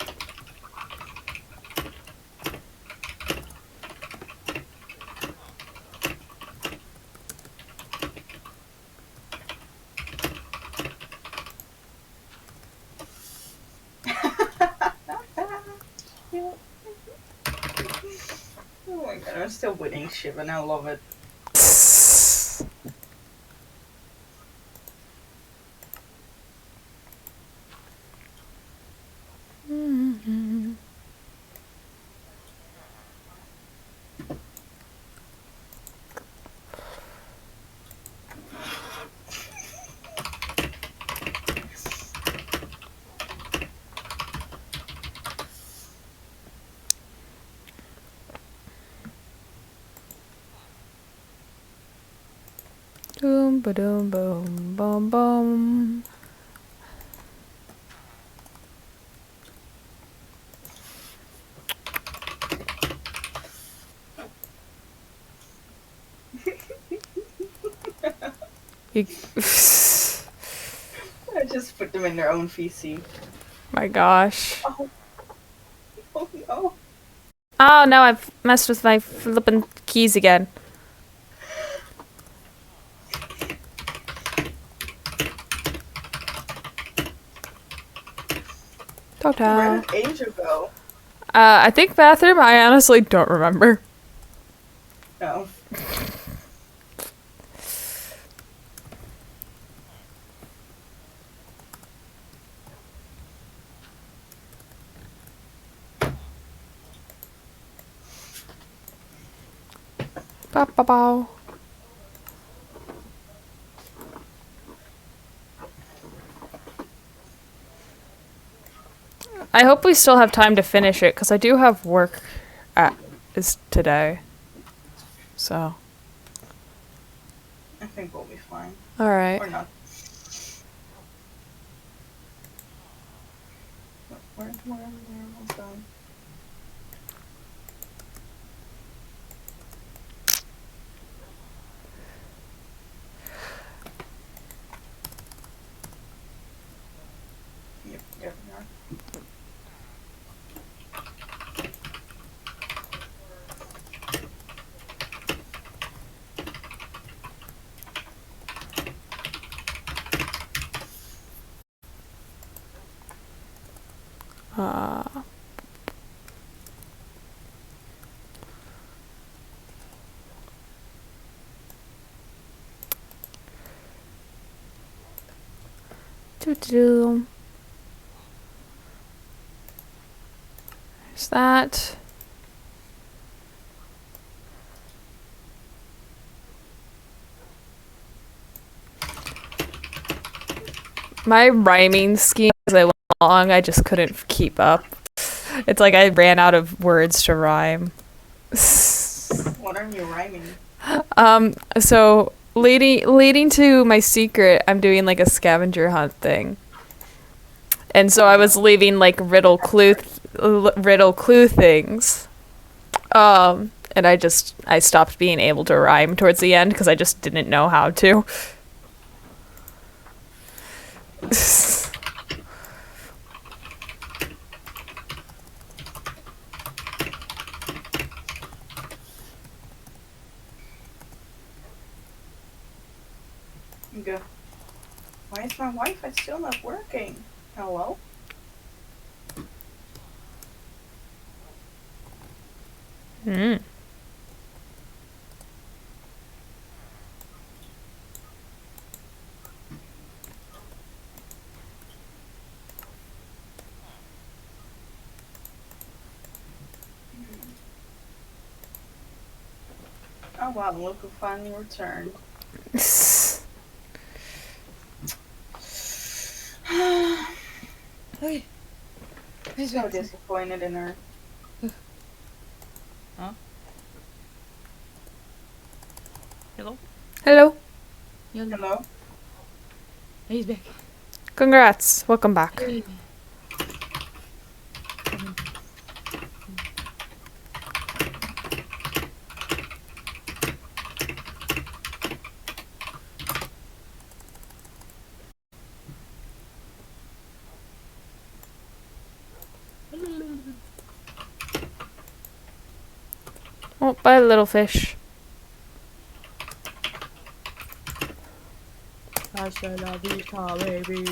Oh my god, I'm still winning shit, and I love it. Boom, ba-doom, boom, boom, boom. You, I just put them in their own VC. my gosh. Oh, oh no. Oh no, I've messed with my flippin' keys again. Where Toto. did Angel go? I think bathroom. I honestly don't remember. No. Ba ba bow. I hope we still have time to finish it because I do have work at is today. So. I think we'll be fine. All right. Or not. Where was done? Yep, there we are. Uh. Doo-doo. There's that. My rhyming scheme as I went along, I just couldn't keep up. It's like I ran out of words to rhyme. What are you rhyming? So leading to my secret, I'm doing like a scavenger hunt thing. And so I was leaving like riddle clue things. And I stopped being able to rhyme towards the end because I just didn't know how to. Go. Why is my Wi-Fi still not working? Hello? Mm. wow, look who finally returned. Hey. So disappointed in her. Huh? Hello? Hello. Hello? He's back. Congrats. Welcome back. Oh, bye, little fish. Hasta la vista, baby.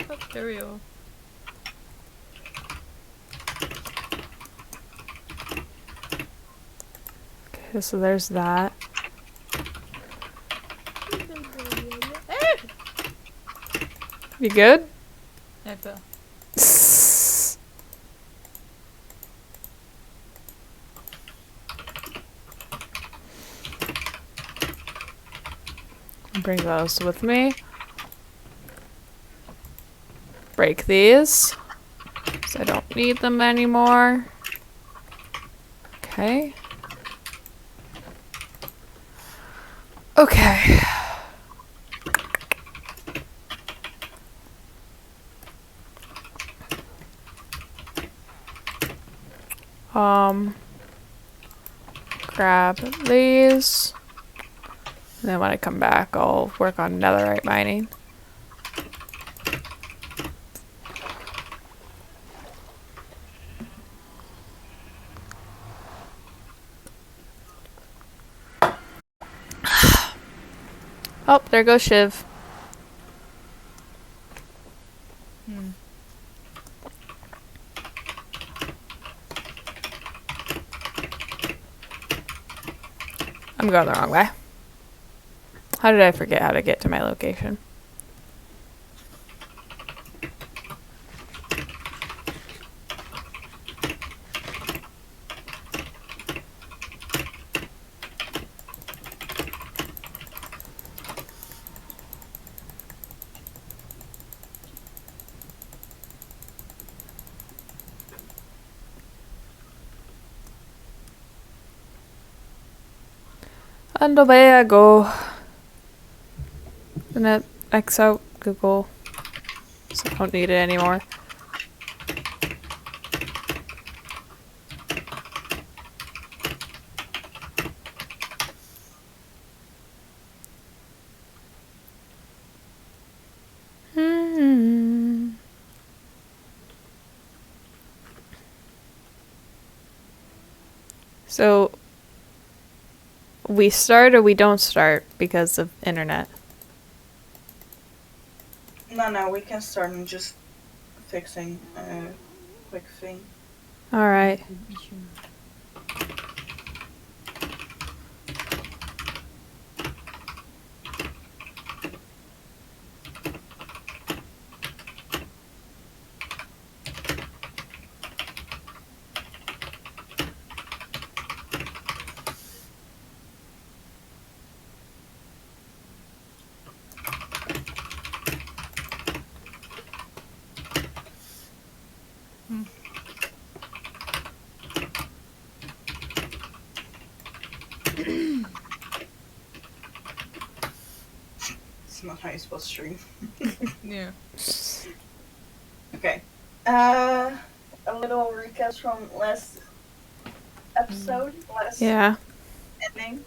Oh, there we go. Okay, so there's that. You good? I fell. Bring those with me. Break these. So I don't need them anymore. Okay. Okay. Grab these. And then when I come back, I'll work on netherite mining. Oh, there goes Shiv. I'm going the wrong way. How did I forget how to get to my location? And away I go. And it X out Google. So I don't need it anymore. So we start or we don't start because of internet. No, we can start and just fixing a quick thing. Alright. It's not how you're supposed to stream. Yeah. Okay. A little recap from last episode, last Yeah. ending.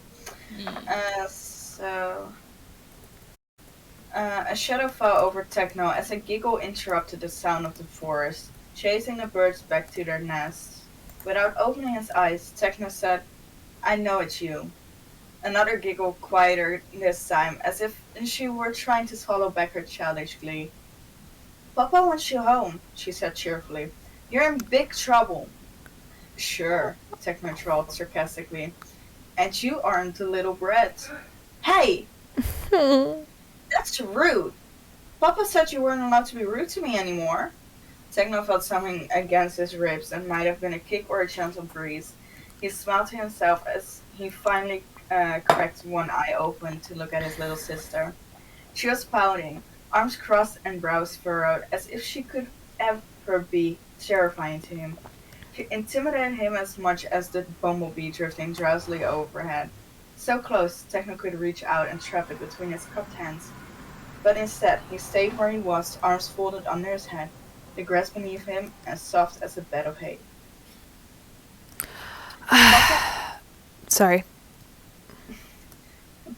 A shadow fell over Techno as a giggle interrupted the sound of the forest, chasing the birds back to their nests. Without opening his eyes, Techno said, "I know it's you." Another giggle, quieter this time, as if she were trying to swallow back her childish glee. "Papa wants you home," she said cheerfully. "You're in big trouble." Sure, Techno trolled sarcastically. And you aren't the little brat. Hey, that's rude. Papa said you weren't allowed to be rude to me anymore. Techno felt something against his ribs that might have been a kick or a gentle breeze. He smiled to himself as he finally cracked one eye open to look at his little sister. She was pouting, arms crossed and brows furrowed, as if she could ever be terrifying to him. She intimidated him as much as the bumblebee drifting drowsily overhead. So close, Techno could reach out and trap it between his cupped hands. But instead, he stayed where he was, arms folded under his head, the grass beneath him as soft as a bed of hay. Papa, Sorry.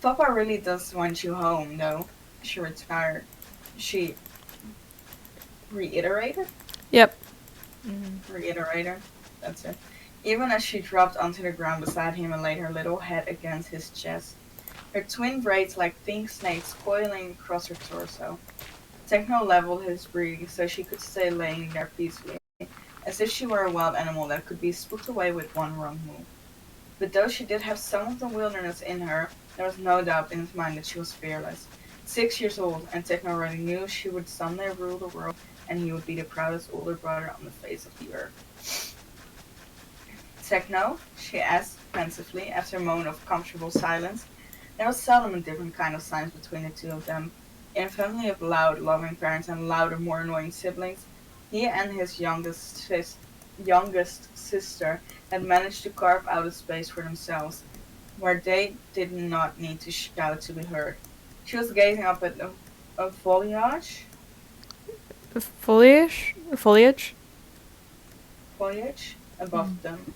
Papa really does want you home, though. She retired. She reiterated? Yep. Reiterator. That's it. Even as she dropped onto the ground beside him and laid her little head against his chest, her twin braids like pink snakes coiling across her torso. Techno leveled his breathing so she could stay laying there peacefully, as if she were a wild animal that could be spooked away with one wrong move. But though she did have some of the wilderness in her, there was no doubt in his mind that she was fearless. 6 years old, and Techno already knew she would someday rule the world, and he would be the proudest older brother on the face of the earth. Techno? She asked pensively, after a moment of comfortable silence. There was seldom a different kind of silence between the two of them. In a family of loud, loving parents and louder, more annoying siblings, he and his youngest sister had managed to carve out a space for themselves, where they did not need to shout to be heard. She was gazing up at a Foliage? foliage above them.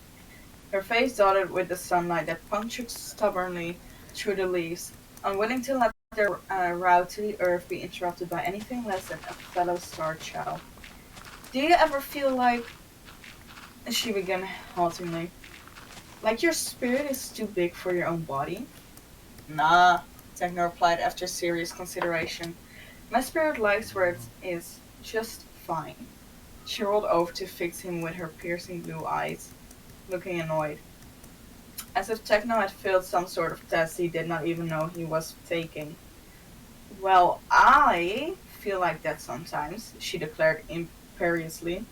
Her face dotted with the sunlight that punctured stubbornly through the leaves, unwilling to let their route to the earth be interrupted by anything less than a fellow star child. Do you ever feel like, she began haltingly, like your spirit is too big for your own body? Nah, Techno replied after serious consideration. My spirit lies where it is, just fine. She rolled over to fix him with her piercing blue eyes, looking annoyed. As if Techno had failed some sort of test he did not even know he was taking. Well, I feel like that sometimes, she declared imperiously.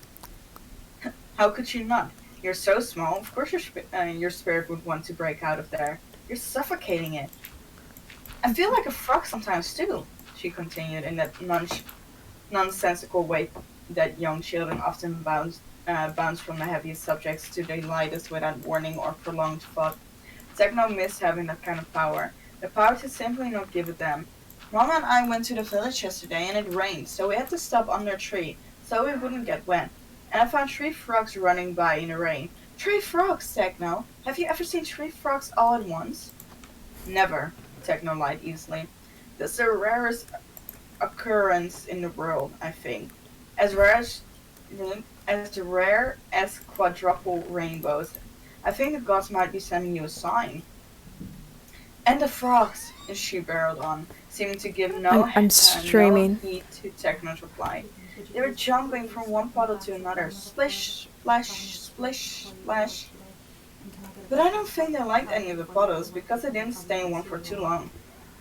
How could you not? You're so small, of course your spirit would want to break out of there. You're suffocating it. I feel like a frog sometimes too, she continued in that nonsensical way that young children often bounce from the heaviest subjects to the lightest without warning or prolonged thought. Techno missed having that kind of power. The power to simply not give a damn. Mama and I went to the village yesterday and it rained, so we had to stop under a tree, so we wouldn't get wet. And I found 3 frogs running by in the rain. 3 frogs, Techno! Have you ever seen 3 frogs all at once? Never, Techno lied easily. That's the rarest occurrence in the world, I think. As rare as quadruple rainbows. I think the gods might be sending you a sign. And the frogs, she barreled on, seeming to give no streaming. heed to Techno's reply. They were jumping from one puddle to another, splish, splash, splish, splash. But I don't think they liked any of the puddles because they didn't stay in one for too long.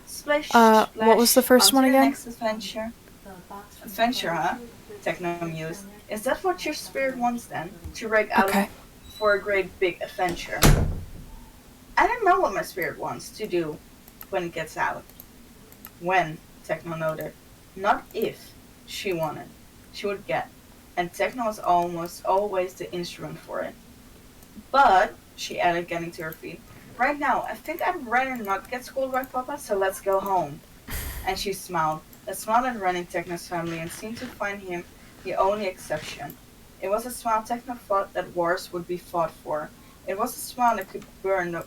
Splish, splash, What was the first on to one the again? next adventure. Adventure, huh? Techno mused. Is that what your spirit wants then? To break out Okay. for a great big adventure? I don't know what my spirit wants to do when it gets out. When, Techno noted. Not if she wanted. She would get. And Techno was almost always the instrument for it. But, she added, getting to her feet, right now, I think I'd rather not get scolded by Papa, so let's go home. And she smiled. A smile that ran in Techno's family and seemed to find him the only exception. It was a smile Techno thought that wars would be fought for. It was a smile that could burn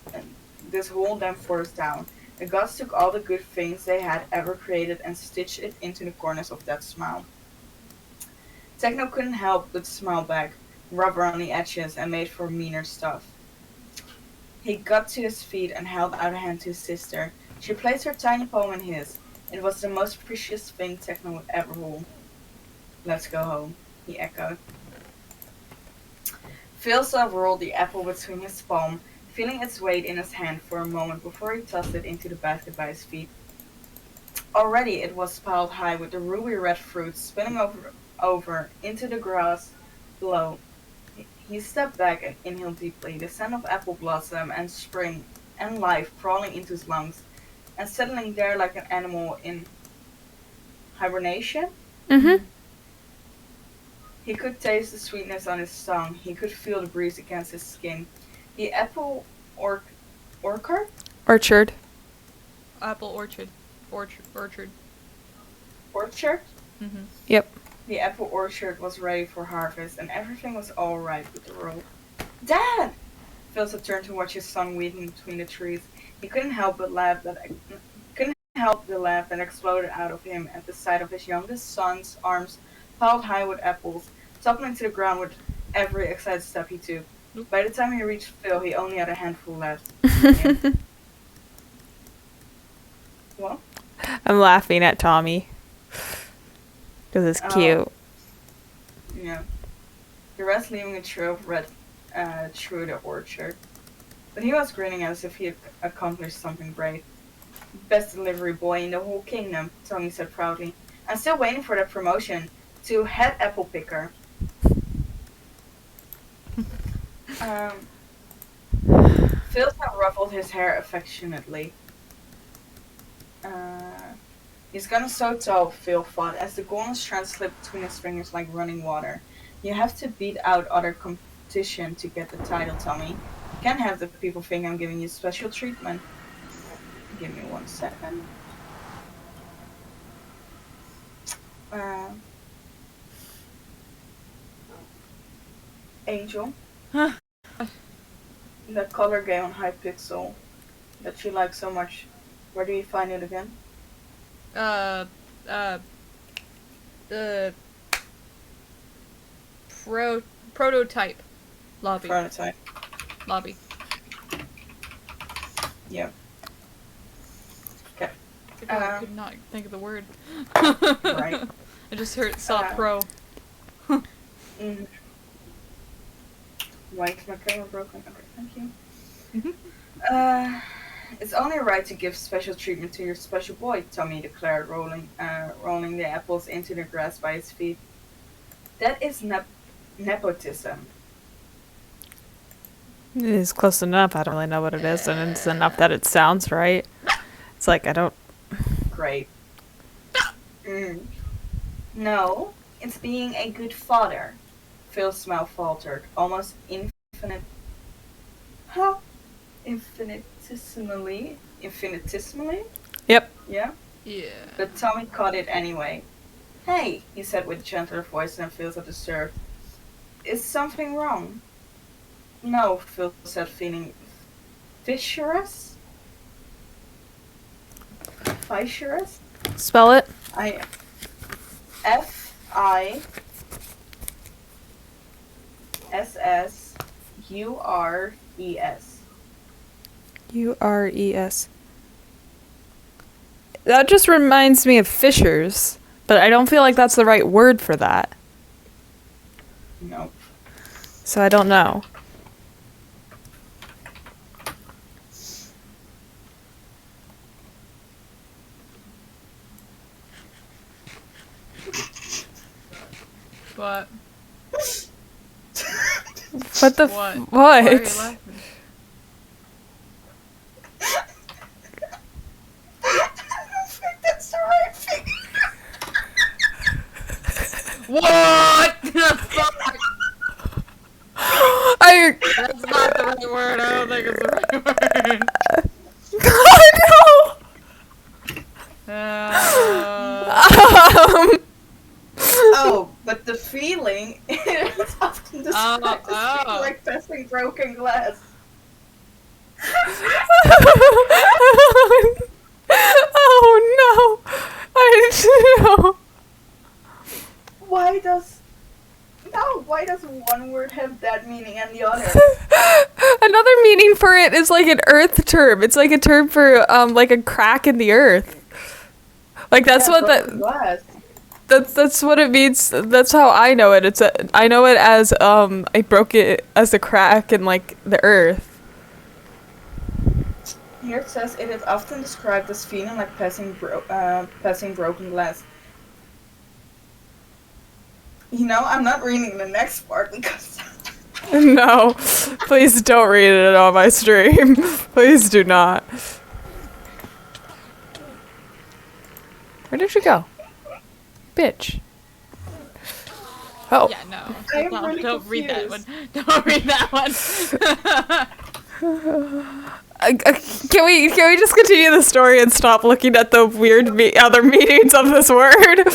this whole damn forest down. The gods took all the good things they had ever created and stitched it into the corners of that smile. Techno couldn't help but smile back, rub around the edges, and made for meaner stuff. He got to his feet and held out a hand to his sister. She placed her tiny palm in his. It was the most precious thing Techno would ever hold. Let's go home, he echoed. Phil rolled the apple between his palm, feeling its weight in his hand for a moment before he tossed it into the basket by his feet. Already it was piled high with the ruby red fruit spilling over into the grass below. He stepped back and inhaled deeply, the scent of apple blossom and spring and life crawling into his lungs, and settling there like an animal in hibernation. Mm-hmm. He could taste the sweetness on his tongue. He could feel the breeze against his skin. The apple orchard? Orchard. Apple orchard. Orchard. Orchard? Mm-hmm. Yep. The apple orchard was ready for harvest, and everything was all right with the road. Dad! Phil turned to watch his son weaving between the trees. He couldn't help the laugh that exploded out of him at the sight of his youngest son's arms piled high with apples, toppling to the ground with every excited step he took. By the time he reached Phil, he only had a handful left. What? I'm laughing at Tommy. Because it's cute. Yeah. The rest leaving a trail of red through the orchard. But he was grinning as if he had accomplished something great. Best delivery boy in the whole kingdom, Tommy said proudly. I'm still waiting for that promotion to head apple picker. Phil ruffled his hair affectionately. He's gotten so tall, Phil thought, as the golden strand slipped between his fingers like running water. You have to beat out other competition to get the title, Tommy. You can't have the people think I'm giving you special treatment. Give me 1 second. Angel. Huh. That color game on Hypixel that you like so much. Where do you find it again? The prototype lobby. Prototype. Lobby. Yeah. Okay. I could not think of the word. Right. I just saw pro. Mm. Why is my camera broken? Okay, thank you. It's only right to give special treatment to your special boy, Tommy declared, rolling the apples into the grass by his feet. That is nepotism. It is close enough. I don't really know what it is, and it's enough that it sounds right. It's like, I don't... Great. No, it's being a good father. Phil's smile faltered, almost infinitesimally? Yep. Yeah? Yeah. But Tommy caught it anyway. Hey, he said with a gentler voice than Phil's had disturbed. Is something wrong? No, Phil said, feeling fissurous? Fissurous? Spell it. Fissures. Ures. That just reminds me of fishers, but I don't feel like that's the right word for that. Nope. So I don't know. What? What the What? what? Why are you laughing? I don't think that's the right thing. What? Fuck. That's not the right word. I don't think it's the right word. Oh, but the feeling is often described as feeling like passing broken glass. Oh no! I know. Why does one word have that meaning and the other? Another meaning for it is like an earth term. It's like a term for like a crack in the earth. Like that's what broken glass. that's what it means. That's how I know it. I know it as I broke it as a crack in like the earth. Here it says it is often described as feeling like passing broken glass. You know, I'm not reading the next part because No, please don't read it on my stream. Please do not. Where did you go, bitch? Oh, Yeah, no. I am really Don't read that one. confused. Don't read that one. can we just continue the story and stop looking at the weird other meanings of this word?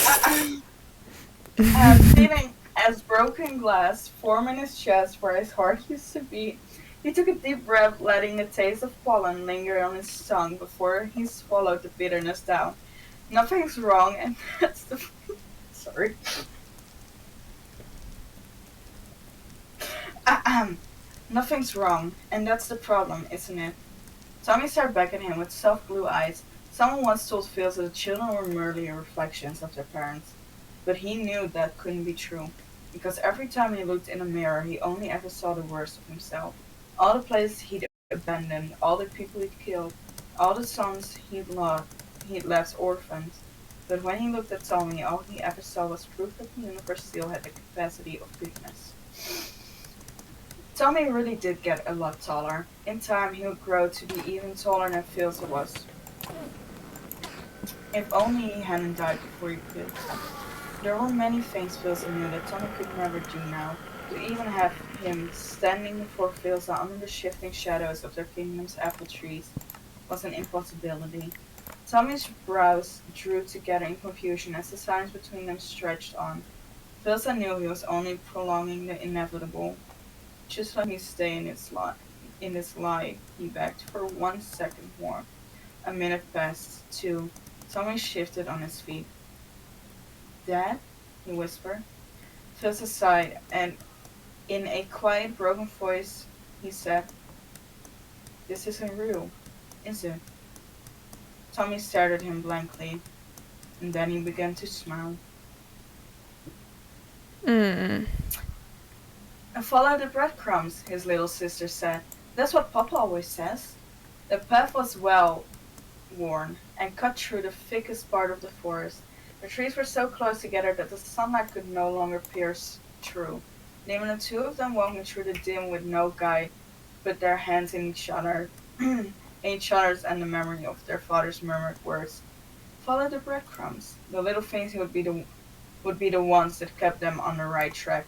Feeling as broken glass form in his chest where his heart used to beat, he took a deep breath, letting the taste of pollen linger on his tongue before he swallowed the bitterness down. Nothing's wrong, and that's the sorry. Nothing's wrong, and that's the problem, isn't it? Tommy stared back at him with soft blue eyes. Someone once told Phil that the children were merely reflections of their parents. But he knew that couldn't be true, because every time he looked in a mirror, he only ever saw the worst of himself. All the places he'd abandoned, all the people he'd killed, all the sons he'd left orphaned. But when he looked at Tommy, all he ever saw was proof that the universe still had the capacity of goodness. Tommy really did get a lot taller. In time, he would grow to be even taller than Phil's was. If only he hadn't died before he could. There were many things Philza knew that Tommy could never do now. To even have him standing before Philza under the shifting shadows of their kingdom's apple trees was an impossibility. Tommy's brows drew together in confusion as the silence between them stretched on. Philza knew he was only prolonging the inevitable. Just let me stay in this lie, he begged, for 1 second more. A minute passed, 2. Tommy shifted on his feet. Dad? He whispered. Philza sighed, and in a quiet, broken voice, he said, "This isn't real, is it?" Tommy stared at him blankly, and then he began to smile. Hmm. Follow the breadcrumbs, his little sister said. That's what Papa always says. The path was well worn and cut through the thickest part of the forest. The trees were so close together that the sunlight could no longer pierce through, leaving the two of them walking through the dim with no guide but their hands in each other's and the memory of their father's murmured words. Follow the breadcrumbs. The little things would be the ones that kept them on the right track.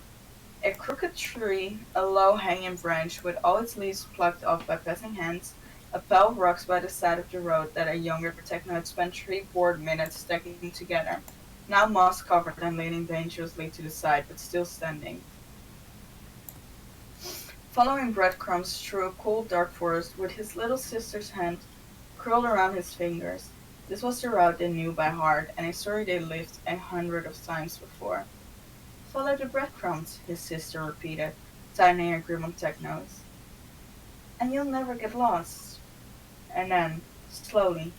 A crooked tree, a low-hanging branch with all its leaves plucked off by passing hands, a pile of rocks by the side of the road that a younger techno had spent 3 bored minutes stacking together, now moss-covered and leaning dangerously to the side, but still standing. Following breadcrumbs through a cold, dark forest with his little sister's hand curled around his fingers. This was the route they knew by heart, and a story they lived 100 of times before. Follow the breadcrumbs, his sister repeated, tightening her grip on Techno's. And you'll never get lost. And then, slowly,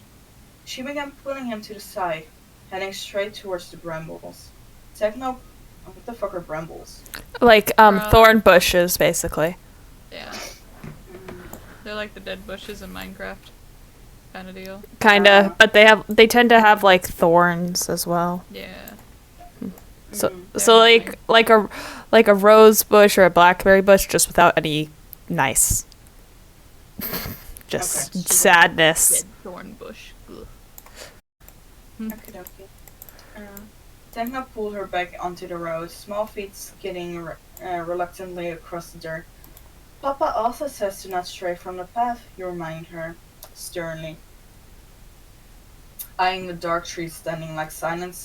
she began pulling him to the side, heading straight towards the brambles. Techno... What the fuck are brambles? Like, thorn bushes, basically. Yeah. They're like the dead bushes in Minecraft. Kind of deal. Kinda, but they tend to have, like, thorns as well. Yeah. So like a rose bush or a blackberry bush, just without any nice, just Okay. sadness. Dead thorn bush. Ugh. Okay. Techno pulled her back onto the road, small feet skidding reluctantly across the dirt. Papa also says to not stray from the path, you remind her, sternly, eyeing the dark trees standing like silent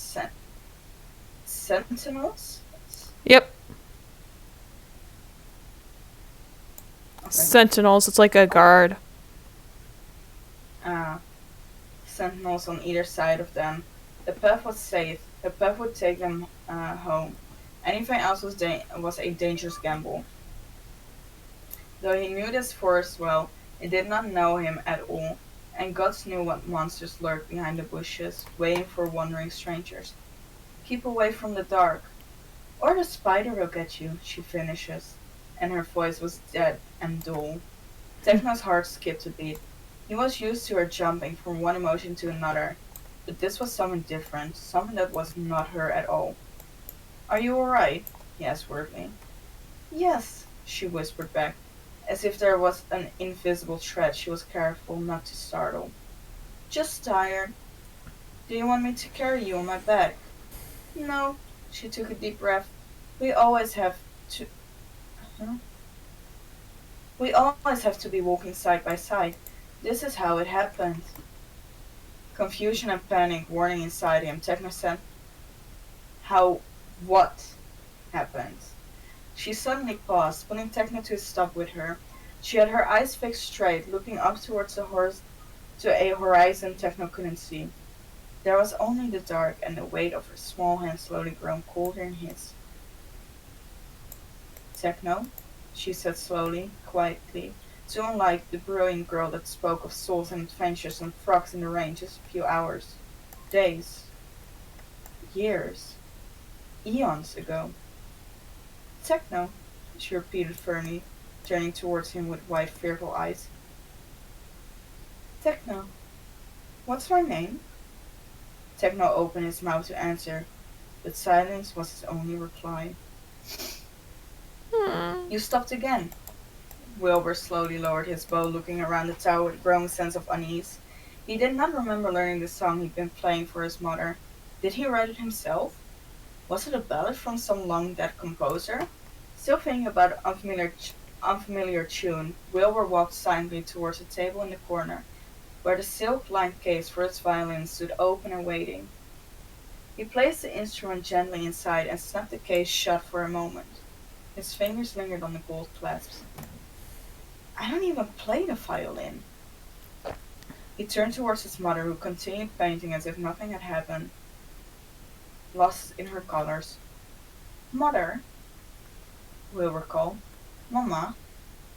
sentinels? Yep. Okay. Sentinels. It's like a guard. Sentinels on either side of them. The path was safe. The path would take them home. Anything else was a dangerous gamble. Though he knew this forest well, it did not know him at all, and gods knew what monsters lurked behind the bushes, waiting for wandering strangers. Keep away from the dark. Or the spider will get you, she finishes, and her voice was dead and dull. Techno's heart skipped a beat. He was used to her jumping from one emotion to another, but this was something different, something that was not her at all. Are you alright? He asked worriedly. Yes, she whispered back, as if there was an invisible threat she was careful not to startle. Just tired. Do you want me to carry you on my back? No. She took a deep breath. We always have to. Huh? We always have to be walking side by side. This is how it happened. Confusion and panic warning inside him, Techno said, how what happened? She suddenly paused, pulling Techno to a stop with her. She had her eyes fixed straight, looking up towards to a horizon Techno couldn't see. There was only the dark and the weight of her small hand slowly grown colder in his. Techno, she said slowly, quietly, too unlike the brilliant girl that spoke of souls and adventures and frogs in the rain just a few hours, days, years, eons ago. Techno, she repeated firmly, turning towards him with wide, fearful eyes. Techno, what's my name? Techno opened his mouth to answer, but silence was his only reply. You stopped again. Wilbur slowly lowered his bow, looking around the tower with a growing sense of unease. He did not remember learning the song he'd been playing for his mother. Did he write it himself? Was it a ballad from some long-dead composer? Still thinking about the unfamiliar tune, Wilbur walked silently towards a table in the corner, where the silk-lined case for his violin stood open and waiting. He placed the instrument gently inside and snapped the case shut for a moment. His fingers lingered on the gold clasps. I don't even play the violin. He turned towards his mother, who continued painting as if nothing had happened, lost in her colors. Mother, Wilbur called. Mama.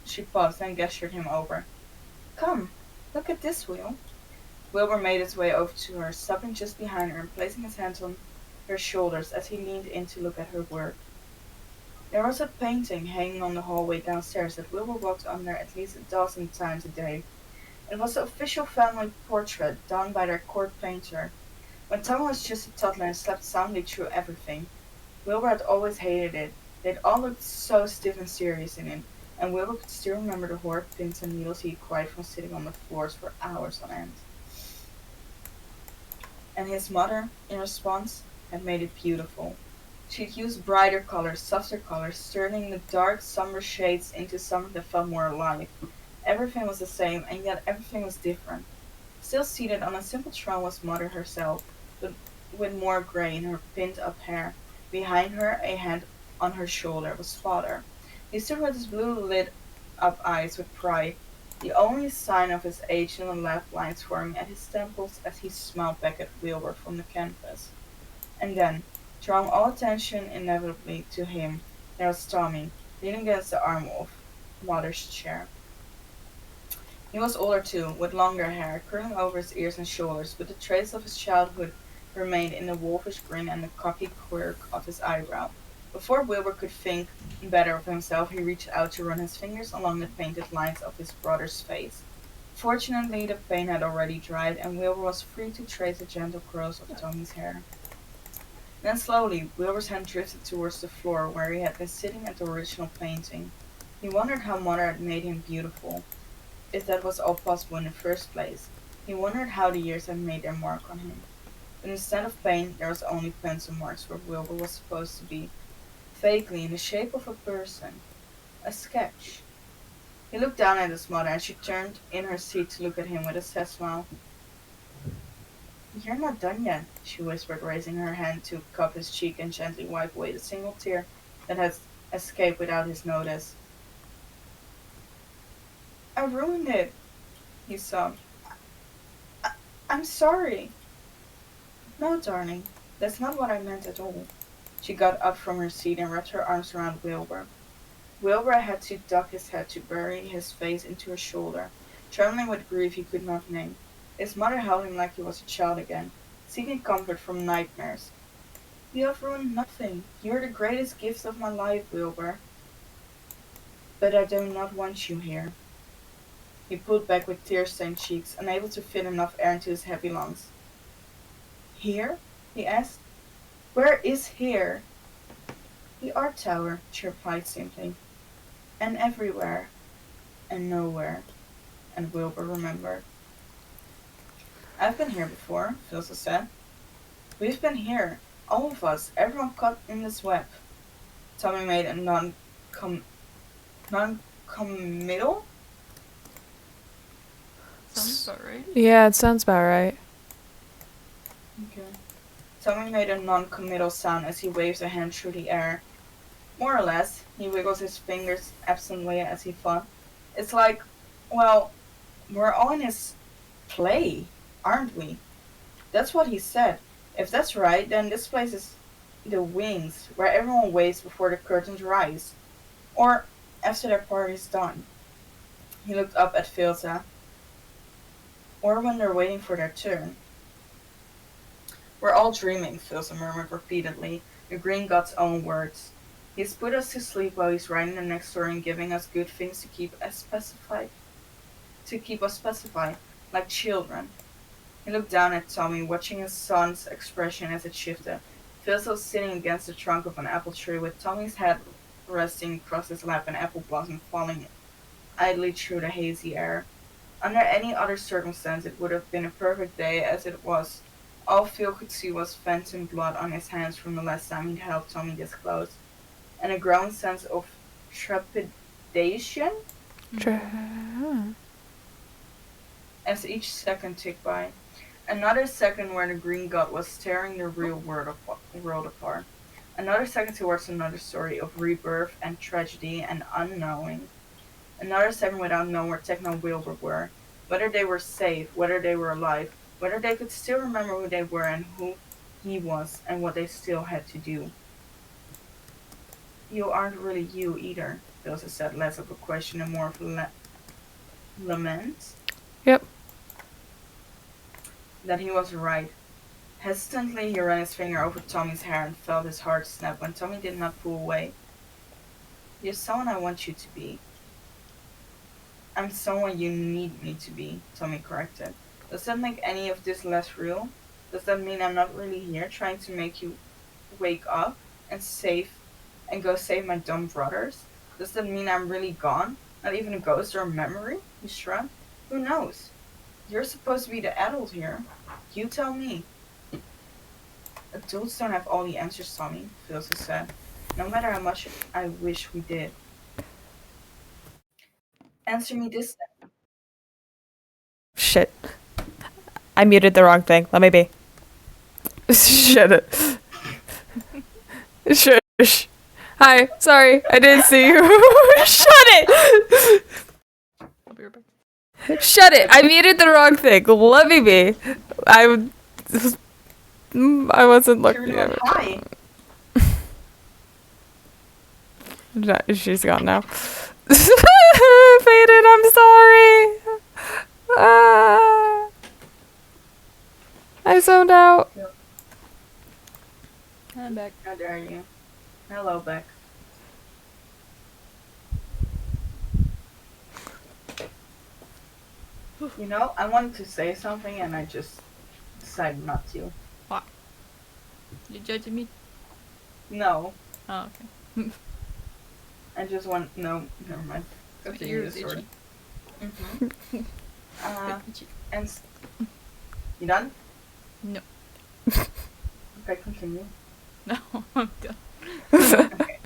She paused and gestured him over. Come, look at this wheel. Wilbur made his way over to her, stopping just behind her and placing his hands on her shoulders as he leaned in to look at her work. There was a painting hanging on the hallway downstairs that Wilbur walked under at least a dozen times a day. It was the official family portrait done by their court painter. When Tom was just a toddler and slept soundly through everything, Wilbur had always hated it. They'd all looked so stiff and serious in it, and Wilbur could still remember the horrid pins and needles he'd cried from sitting on the floors for hours on end. And his mother, in response, had made it beautiful. She'd used brighter colors, softer colors, turning the dark, somber shades into something that felt more alive. Everything was the same, and yet everything was different. Still seated on a simple throne was Mother herself, but with more gray in her pinned-up hair. Behind her, a hand on her shoulder, was Father. He stood with his blue lit-up eyes with pride, the only sign of his age in the laugh lines forming at his temples as he smiled back at Wilbur from the canvas. And then, drawing all attention inevitably to him, there was Tommy, leaning against the arm of Mother's chair. He was older too, with longer hair, curling over his ears and shoulders, but the trace of his childhood remained in the wolfish grin and the cocky quirk of his eyebrow. Before Wilbur could think better of himself, he reached out to run his fingers along the painted lines of his brother's face. Fortunately, the paint had already dried, and Wilbur was free to trace the gentle curls of Tommy's hair. Then slowly, Wilbur's hand drifted towards the floor where he had been sitting at the original painting. He wondered how Mother had made him beautiful, if that was all possible in the first place. He wondered how the years had made their mark on him. But instead of paint, there was only pencil marks where Wilbur was supposed to be, vaguely in the shape of a person. A sketch. He looked down at his mother, and she turned in her seat to look at him with a sad smile. You're not done yet, she whispered, raising her hand to cup his cheek and gently wipe away the single tear that had escaped without his notice. I ruined it, he sobbed. I'm sorry. No, darling, that's not what I meant at all. She got up from her seat and wrapped her arms around Wilbur. Wilbur had to duck his head to bury his face into her shoulder, trembling with grief he could not name. His mother held him like he was a child again, seeking comfort from nightmares. You have ruined nothing. You're the greatest gift of my life, Wilbur. But I do not want you here. He pulled back with tear-stained cheeks, unable to fit enough air into his heavy lungs. Here? He asked. Where is here? The art tower, she replied simply. And everywhere. And nowhere. And Wilbur remembered. I've been here before, Filsa said. We've been here. All of us. Everyone caught in this web. Tommy made a non-committal? Sounds about right. Yeah, it sounds about right. Okay. Tommy made a non-committal sound as he waves a hand through the air. More or less, he wiggles his fingers absently as he thought. It's like, well, we're all in his play, aren't we? That's what he said. If that's right, then this place is the wings, where everyone waits before the curtains rise. Or after their party's done. He looked up at Filza. Or when they're waiting for their turn. We're all dreaming, Filza murmured repeatedly, the green god's own words. He's put us to sleep while he's writing the next story and giving us good things to keep us specified, like children. He looked down at Tommy, watching his son's expression as it shifted. Phil was sitting against the trunk of an apple tree with Tommy's head resting across his lap and apple blossom falling idly through the hazy air. Under any other circumstance it would have been a perfect day. As it was, all Phil could see was phantom blood on his hands from the last time he'd helped Tommy this close, and a growing sense of trepidation as each second ticked by. Another second where the green god was tearing the real world apart. Another second towards another story of rebirth and tragedy and unknowing. Another second without knowing where Techno and Wilbur were. Whether they were safe, whether they were alive, whether they could still remember who they were and who he was and what they still had to do. You aren't really you either, Ilsa said, less of a question and more of a lament. Yep. That he was right. Hesitantly, he ran his finger over Tommy's hair and felt his heart snap when Tommy did not pull away. You're someone I want you to be. I'm someone you need me to be, Tommy corrected. Does that make any of this less real? Does that mean I'm not really here trying to make you wake up and go save my dumb brothers? Does that mean I'm really gone? Not even a ghost or a memory? He shrugged. Who knows? You're supposed to be the adult here. You tell me. Adults don't have all the answers, Tommy, Filsa said. No matter how much I wish we did. Answer me this then. Shit. I muted the wrong thing. Let me be. Shut it. Shush. Hi. Sorry. I didn't see you. Shut it! I'll be right back. Shut it! I muted the wrong thing. Let me be. I wasn't looking at it. Hi. No, she's gone now. Faded, I'm sorry. I zoned out. I'm back. How dare you? Hello, Beck. You know, I wanted to say something and I just decided not to. What? You judging me? No. Oh, okay. I just want... No, never mind. My Continue ear the is story. itchy. Itchy. You done? No. Okay, continue. No, I'm done. Okay.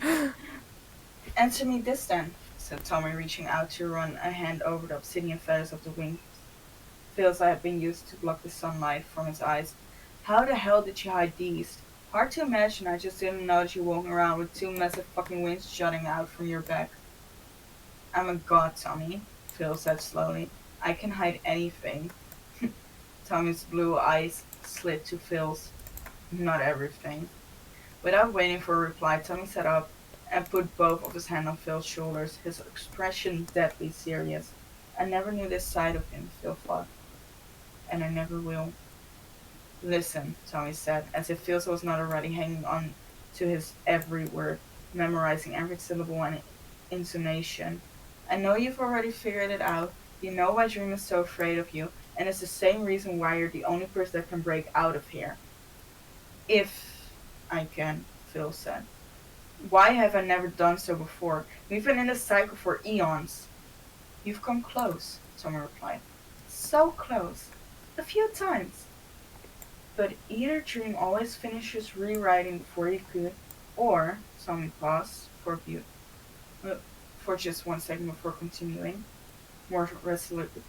Answer me this then, said Tommy, reaching out to run a hand over the obsidian feathers of the wings. Veils I had been used to block the sunlight from his eyes. How the hell did you hide these? Hard to imagine, I just didn't notice you walking around with two massive fucking wings jutting out from your back. I'm a god, Tommy, Phil said slowly. I can hide anything. Tommy's blue eyes slid to Phil's. Not everything. Without waiting for a reply, Tommy sat up and put both of his hands on Phil's shoulders, his expression deadly serious. I never knew this side of him, Phil thought. And I never will. Listen, Tommy said, as if Fields was not already hanging on to his every word, memorizing every syllable and intonation. I know you've already figured it out. You know why Dream is so afraid of you, and it's the same reason why you're the only person that can break out of here. If I can, Phil said. Why have I never done so before? We've been in this cycle for eons. You've come close, Tommy replied. So close. A few times. But either Dream always finishes rewriting before you could, or Tommy paused uh, for just 1 second before continuing, more resolutely,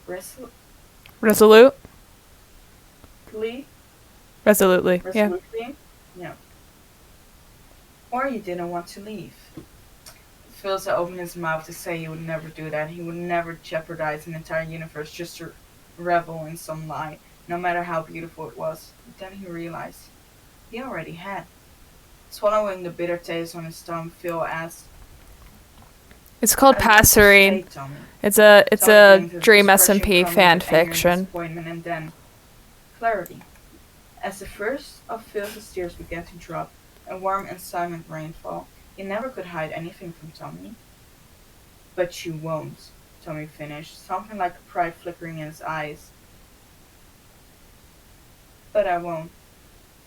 Resolute? Resolutely. Yeah. resolutely, yeah. Or you didn't want to leave. Phil's opened his mouth to say he would never do that. He would never jeopardize an entire universe just to revel in some lie, no matter how beautiful it was. But then he realized he already had. Swallowing the bitter taste on his tongue, Phil asked, It's called "Are you going to stay, Passerine. Tommy?" It's Tommy a blinked, his Dream expression SMP crumbling fan with anger and fiction. disappointment, and then clarity. As the first of Phil's tears began to drop, a warm and silent rainfall, he never could hide anything from Tommy. But you won't, Tommy finished, something like pride flickering in his eyes. But I won't,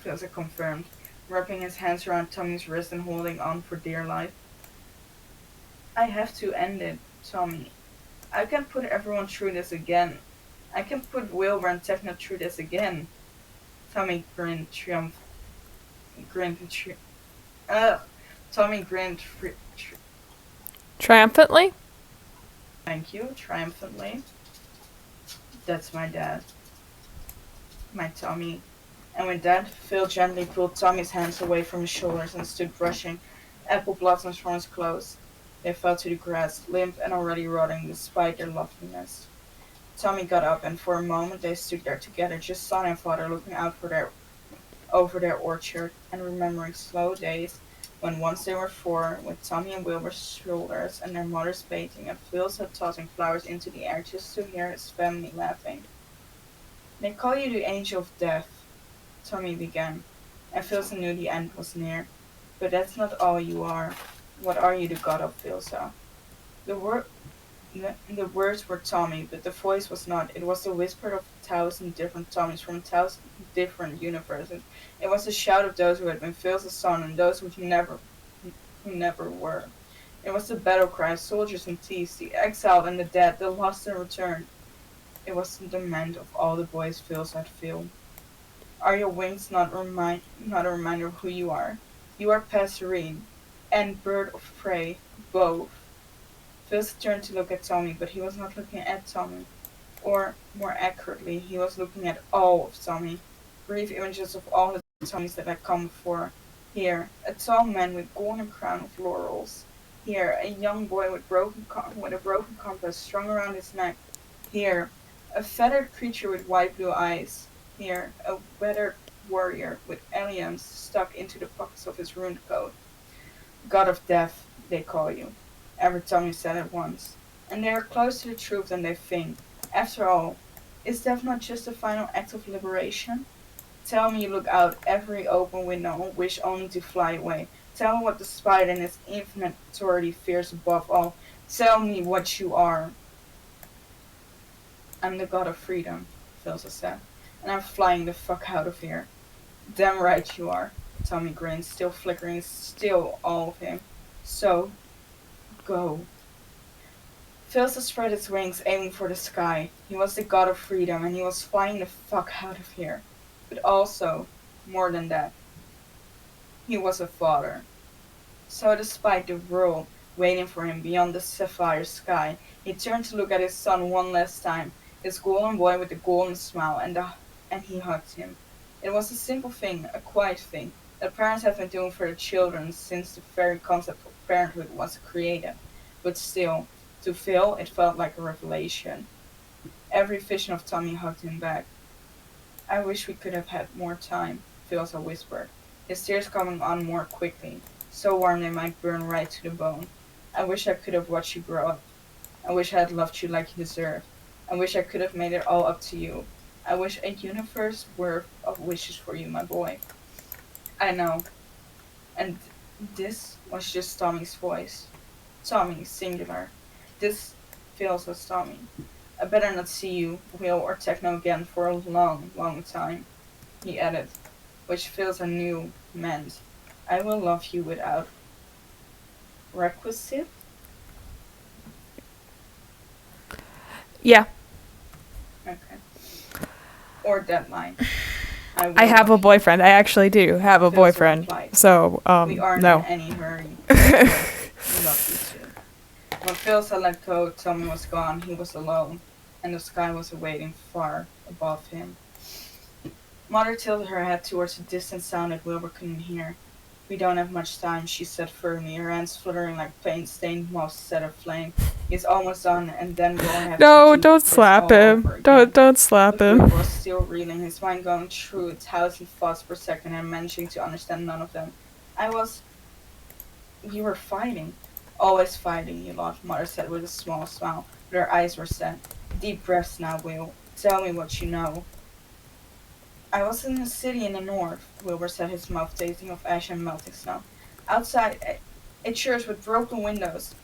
Phil confirmed, wrapping his hands around Tommy's wrist and holding on for dear life. I have to end it, Tommy. I can put everyone through this again. I can put Wilbur and Techno through this again. Tommy grinned grinned tri- Tommy grinned Triumphantly? thank you, triumphantly. That's my dad. My Tommy. And with that, Phil gently pulled Tommy's hands away from his shoulders and stood brushing apple blossoms from his clothes. They fell to the grass, limp and already rotting despite their loveliness. Tommy got up, and for a moment they stood there together, just son and father looking out over their orchard, and remembering slow days when once they were four, with Tommy on Wilbur's shoulders and their mothers bathing, and Phil's had tossing flowers into the air just to hear his family laughing. They call you the angel of death, Tommy began, and Philsa knew the end was near. But that's not all you are. What are you, the god of Philsa? The, wor- the words were Tommy, but the voice was not. It was the whisper of 1,000 different Tommies from 1,000 different universes. It was the shout of those who had been Phil's son and those who never were. It was the battle cry of soldiers and thieves, the exiled and the dead, the lost and returned. It was the demand of all the boys Phil's had filled. Are your wings not a reminder of who you are? You are Passerine and bird of prey, both. Phyllis turned to look at Tommy, but he was not looking at Tommy. Or, more accurately, he was looking at all of Tommy. Brief images of all the Tommies that had come before. Here, a tall man with golden crown of laurels. Here, a young boy with a broken compass strung around his neck. Here, a feathered creature with white blue eyes. Here, a weathered warrior with alliums stuck into the pockets of his ruined coat. God of Death, they call you. Every Tommy said at once. And they are closer to the truth than they think. After all, is death not just a final act of liberation? Tell me you look out every open window and wish only to fly away. Tell me what the spider in its infinite authority fears above all. Tell me what you are. I'm the god of freedom, Philsa said, and I'm flying the fuck out of here. Damn right you are, Tommy grinned, still flickering, still all of him. So, go. Philsa spread his wings, aiming for the sky. He was the god of freedom, and he was flying the fuck out of here. But also, more than that, he was a father. So despite the world waiting for him beyond the sapphire sky, he turned to look at his son one last time, his golden boy with the golden smile, and he hugged him. It was a simple thing, a quiet thing, that parents have been doing for their children since the very concept of parenthood was created. But still, to Phil, it felt like a revelation. Every vision of Tommy hugged him back. I wish we could have had more time, Philsa whispered, his tears coming on more quickly, so warm they might burn right to the bone. I wish I could have watched you grow up. I wish I had loved you like you deserved. I wish I could have made it all up to you. I wish a universe worth of wishes for you, my boy. I know. And this was just Tommy's voice. Tommy, singular. This feels as Tommy. I better not see you, Will, or Techno again for a long, long time, he added, which feels anew meant. I will love you without requisite? Yeah. Okay. Or deadline. I I will have a love you. boyfriend. I actually do have a Feels boyfriend. replied. So, We aren't no. in any hurry. Good. We love you too. When Phil had let go, Tommy was gone. He was alone, and the sky was awaiting far above him. Mother tilted her head towards a distant sound that Wilbur couldn't hear. We don't have much time, she said firmly, her hands fluttering like paint-stained moths set aflame. He's almost done, and then we'll have to No, do don't this slap all him. over again. Don't slap But Wilbur him. was still reeling, his mind going through 1,000 thoughts per second and managing to understand none of them. We were fighting. Always fighting, you laughed, Mother said with a small smile, but her eyes were set. Deep breaths now, Will. Tell me what you know. I was in a city in the north, Wilbur said, his mouth tasting of ash and melting snow. Outside, a church with broken windows.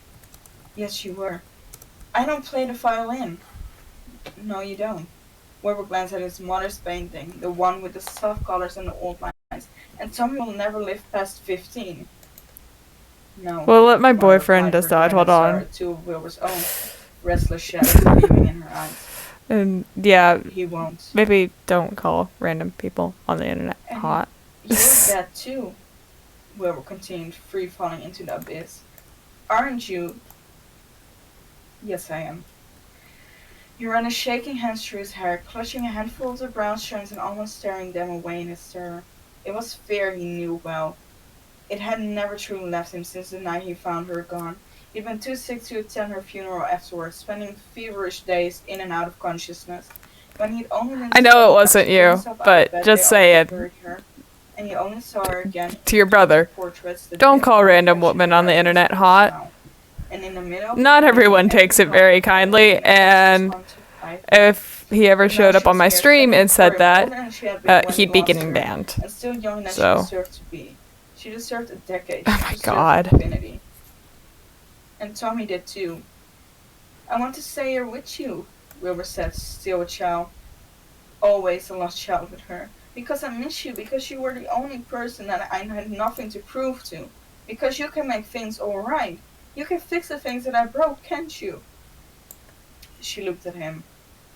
Yes, you were. I don't play the violin. No, you don't. Wilbur glanced at his mother's painting, the one with the soft colors and the old lines. And Tommy will never live past 15. No, We'll let my Mother boyfriend replied, her decide. Hold gladness saw on. two of Wilbur's own restless shadows gleaming in her eyes. And yeah, He won't. maybe don't call random people on the internet And hot. you're dead too, Wilbur continued, free falling into the abyss. Aren't you? Yes, I am. He ran a shaking hand through his hair, clutching a handful of the brown strands and almost tearing them away in his terror. It was fear he knew well. It had never truly left him since the night he found her gone. He'd been too sick to attend her funeral afterwards, spending feverish days in and out of consciousness. When he'd only been I know strong it enough to wasn't pull you, himself out of but bed, they just also saying buried her, and he only saw her again to in your brother. portraits that Don't dimmed call the random reflection women of on the her internet husband's hot. smile. And in the middle of Not the night, everyone takes it very kindly, and if he ever showed up on my stream and said that, he'd be getting banned. And still young than she So, deserved to be. She deserved a decade. oh She my deserved god. infinity. And Tommy did too. I want to stay here with you, Wilbur said, still a child. Always a lost child with her. Because I miss you, because you were the only person that I had nothing to prove to. Because you can make things alright. You can fix the things that I broke, can't you? She looked at him.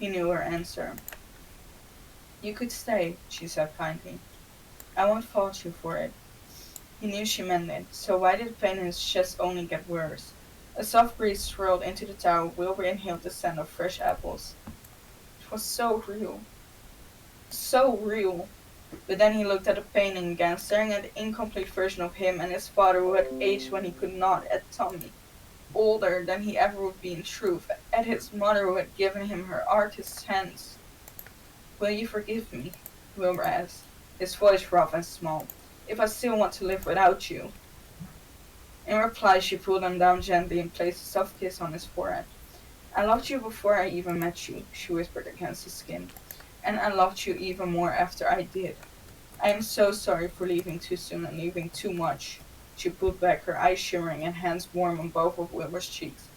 He knew her answer. You could stay, she said kindly. I won't fault you for it. He knew she meant it, so why did the pain in his chest only get worse? A soft breeze swirled into the tower. Wilbur inhaled the scent of fresh apples. It was so real. So real. But then he looked at the painting again, staring at the incomplete version of him and his father who had aged when he could not, at Tommy. Older than he ever would be in truth, at his mother who had given him her artist's hands. Will you forgive me? Wilbur asked, his voice rough and small. If I still want to live without you. In reply, she pulled him down gently and placed a soft kiss on his forehead. I loved you before I even met you, she whispered against his skin. And I loved you even more after I did. I am so sorry for leaving too soon and leaving too much. She pulled back, her eyes shimmering and hands warm on both of Wilbur's cheeks.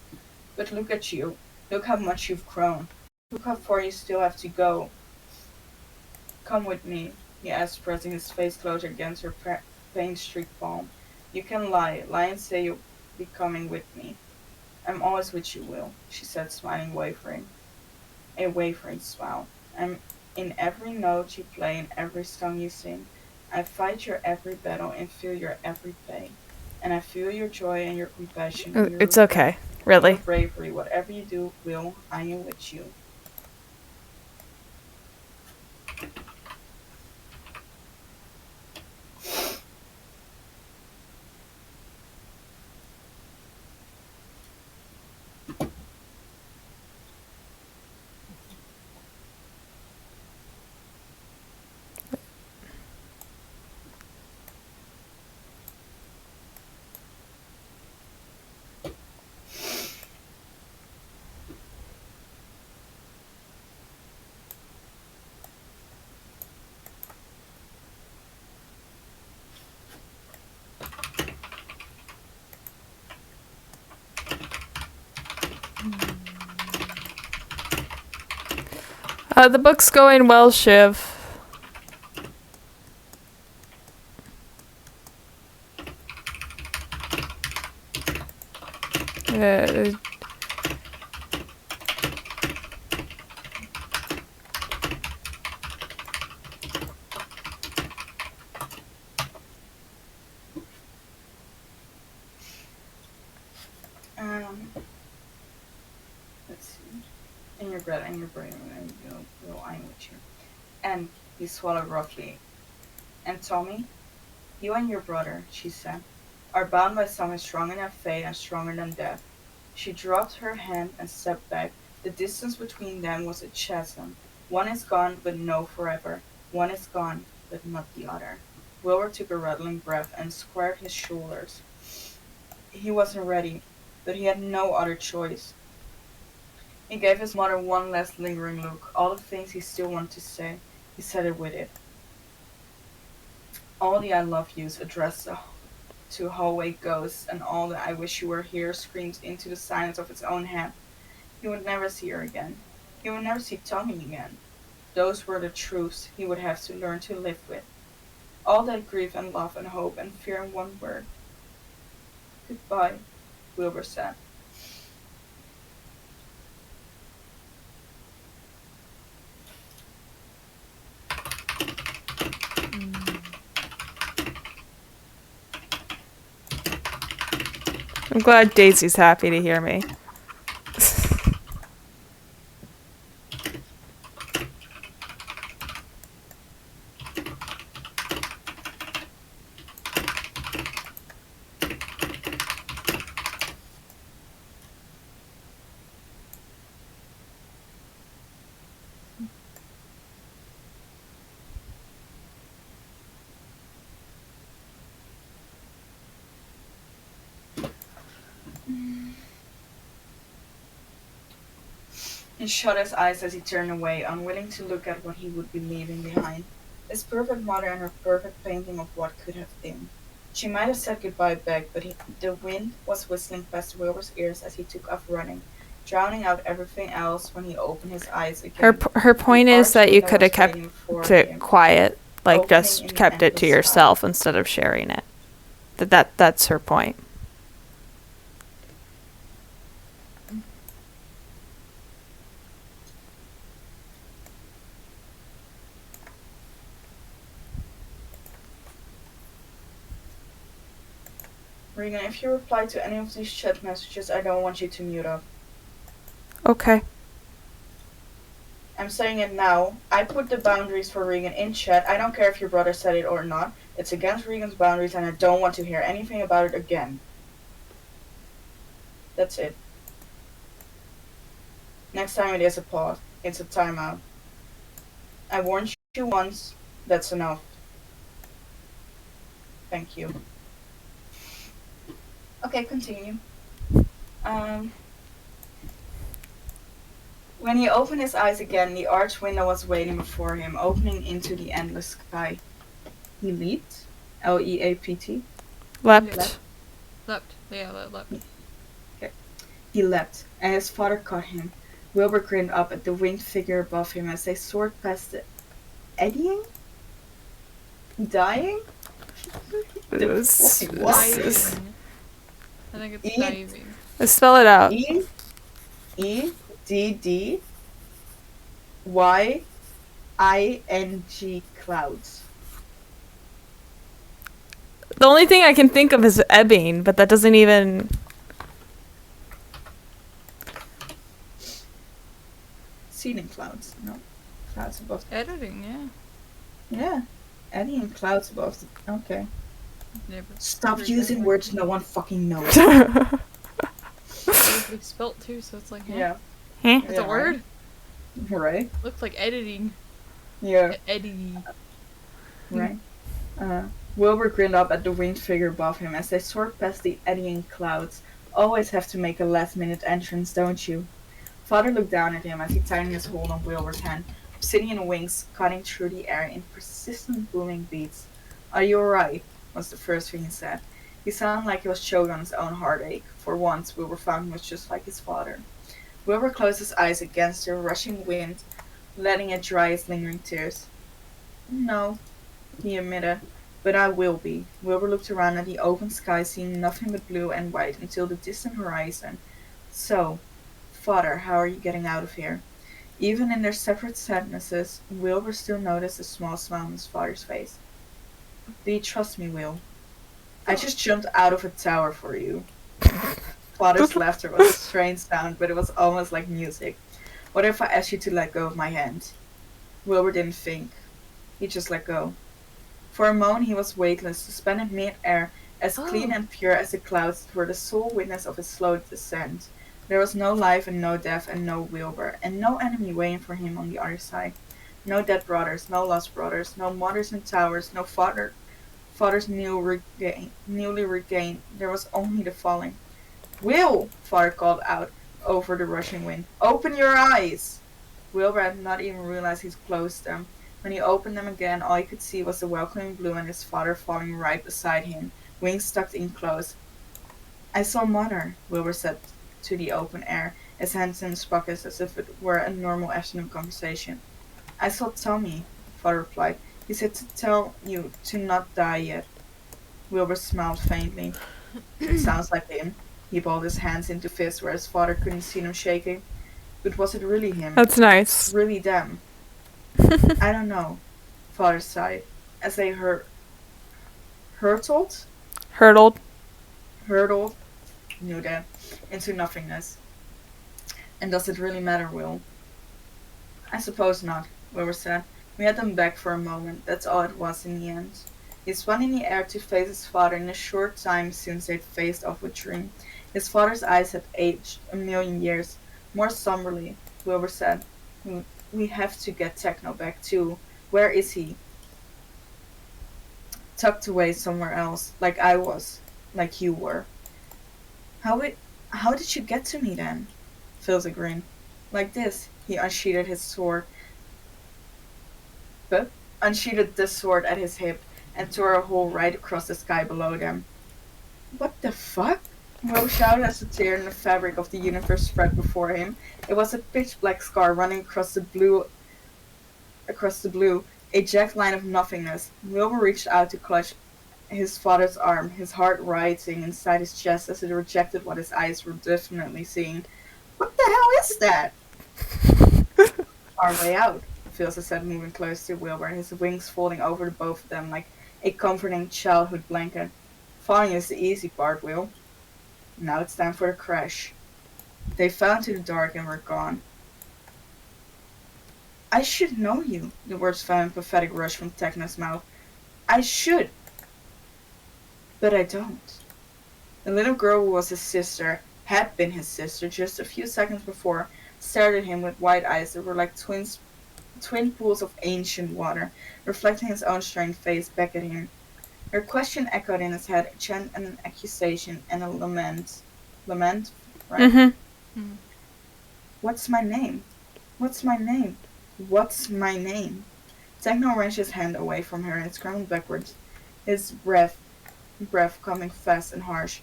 But look at you. Look how much you've grown. Look how far you still have to go. Come with me, he asked, pressing his face closer against her pain-streaked palm. You can lie and say you'll be coming with me. I'm always with you, Will, she said, smiling, a wavering smile. I'm in every note you play and every song you sing. I fight your every battle and feel your every pain. And I feel your joy and your compassion and your It's regret okay. and your Really. bravery. Whatever you do, Will, I am with you. The book's going well, Shiv. Uh, Let's see. In your bread and your brain, and I'm with you. And he swallowed roughly. And Tommy, you and your brother, she said, are bound by something stronger than fate and stronger than death. She dropped her hand and stepped back. The distance between them was a chasm. One is gone, but no forever. One is gone, but not the other. Wilbur took a rattling breath and squared his shoulders. He wasn't ready, but he had no other choice. He gave his mother one last lingering look. All the things he still wanted to say, he said it with it. All the I love yous addressed to hallway ghosts, and all the I wish you were here screams into the silence of its own head. He would never see her again. He would never see Tommy again. Those were the truths he would have to learn to live with. All that grief and love and hope and fear in one word. Goodbye, Wilbur said. I'm glad Daisy's happy to hear me. He shut his eyes as he turned away, unwilling to look at what he would be leaving behind. His perfect mother and her perfect painting of what could have been. She might have said goodbye back, but the wind was whistling past Wilbur's ears as he took off running, drowning out everything else when he opened his eyes again. Her point is that you could have kept it quiet, like opening just in the kept it to endless yourself instead of sharing it. That's her point. Regan, if you reply to any of these chat messages, I don't want you to mute up. Okay. I'm saying it now. I put the boundaries for Regan in chat. I don't care if your brother said it or not. It's against Regan's boundaries and I don't want to hear anything about it again. That's it. Next time it is a pause. It's a timeout. I warned you once. That's enough. Thank you. Okay, continue. When he opened his eyes again, the arched window was waiting before him, opening into the endless sky. He leaped. L-E-A-P-T. Leapt. Leapt. Yeah, leapt. Okay. He leapt, and his father caught him. Wilbur grinned up at the winged figure above him as they soared past the eddying? Dying? What? I think it's E- diving. Let's spell it out. E-E-D-D-Y-I-N-G clouds. The only thing I can think of is ebbing, but that doesn't even... Ceiling clouds. No. Clouds above. Editing, yeah. Yeah. Eddying clouds above. Okay. Never. Stop never using read words no one fucking knows. It's spelt too, so it's like, Yeah. Huh? It's a word. Right? Looks like editing. Yeah. Editing. Right. Wilbur grinned up at the winged figure above him as they soared past the eddying clouds. Always have to make a last-minute entrance, don't you? Father looked down at him as he tightened his hold on Wilbur's hand, obsidian wings cutting through the air in persistent booming beats. Are you alright? Was the first thing he said. He sounded like he was choking on his own heartache. For once, Wilbur found he was just like his father. Wilbur closed his eyes against the rushing wind letting it dry his lingering tears. No, he admitted, but I will be. Wilbur looked around at the open sky, seeing nothing but blue and white until the distant horizon. So, father, how are you getting out of here? Even in their separate sadnesses, Wilbur still noticed a small smile on his father's face. Do you trust me, Will? I just jumped out of a tower for you. Father's laughter was a strange sound, but it was almost like music. What if I asked you to let go of my hand? Wilbur didn't think. He just let go. For a moment he was weightless, suspended mid-air, as clean and pure as the clouds that were the sole witness of his slow descent. There was no life and no death and no Wilbur, and no enemy waiting for him on the other side. No dead brothers, no lost brothers, no mothers in towers, no fathers newly regained. There was only the falling. Will! Father called out over the rushing wind. Open your eyes! Wilbur had not even realized he'd closed them. When he opened them again, all he could see was the welcoming blue and his father falling right beside him, wings tucked in close. I saw Mother, Wilbur said to the open air, his hands in his pockets as if it were a normal afternoon conversation. I saw Tommy, Father replied. He said to tell you to not die yet. Wilbur smiled faintly. Sounds like him. He balled his hands into fists where his father couldn't see them shaking. But was it really him? That's nice. Really them? I don't know, Father sighed, as they hurtled, Hurdled. knew that, into nothingness. And does it really matter, Will? I suppose not, Wilbur said. We had them back for a moment, that's all it was in the end. He spun in the air to face his father in the short time since they'd faced off with Dream. His father's eyes had aged a million years. More somberly, Wilbur said. We have to get Techno back too. Where is he? Tucked away somewhere else, like I was, like you were. How did you get to me then? Phil's grinned. Like this. He unsheathed his sword. But unsheathed the sword at his hip and tore a hole right across the sky below them. What the fuck? Will shouted as a tear in the fabric of the universe spread before him. It was a pitch-black scar running across the blue, a jagged line of nothingness. Wilbur reached out to clutch his father's arm, his heart rioting inside his chest as it rejected what his eyes were definitely seeing. What the hell is that? Our way out, Philsa said, moving close to Wilbur, his wings folding over the both of them like a comforting childhood blanket. Falling is the easy part, Will. Now it's time for the crash. They fell into the dark and were gone. I should know you, the words fell in pathetic rush from Techno's mouth. I should. But I don't. The little girl who was his sister, had been his sister just a few seconds before, stared at him with wide eyes that were like twin pools of ancient water, reflecting his own strange face back at him. Her question echoed in his head, a chant and an accusation and a lament. Lament? Right? Mm-hmm. What's my name? What's my name? What's my name? Techno wrenched his hand away from her and scrambled backwards, his breath coming fast and harsh.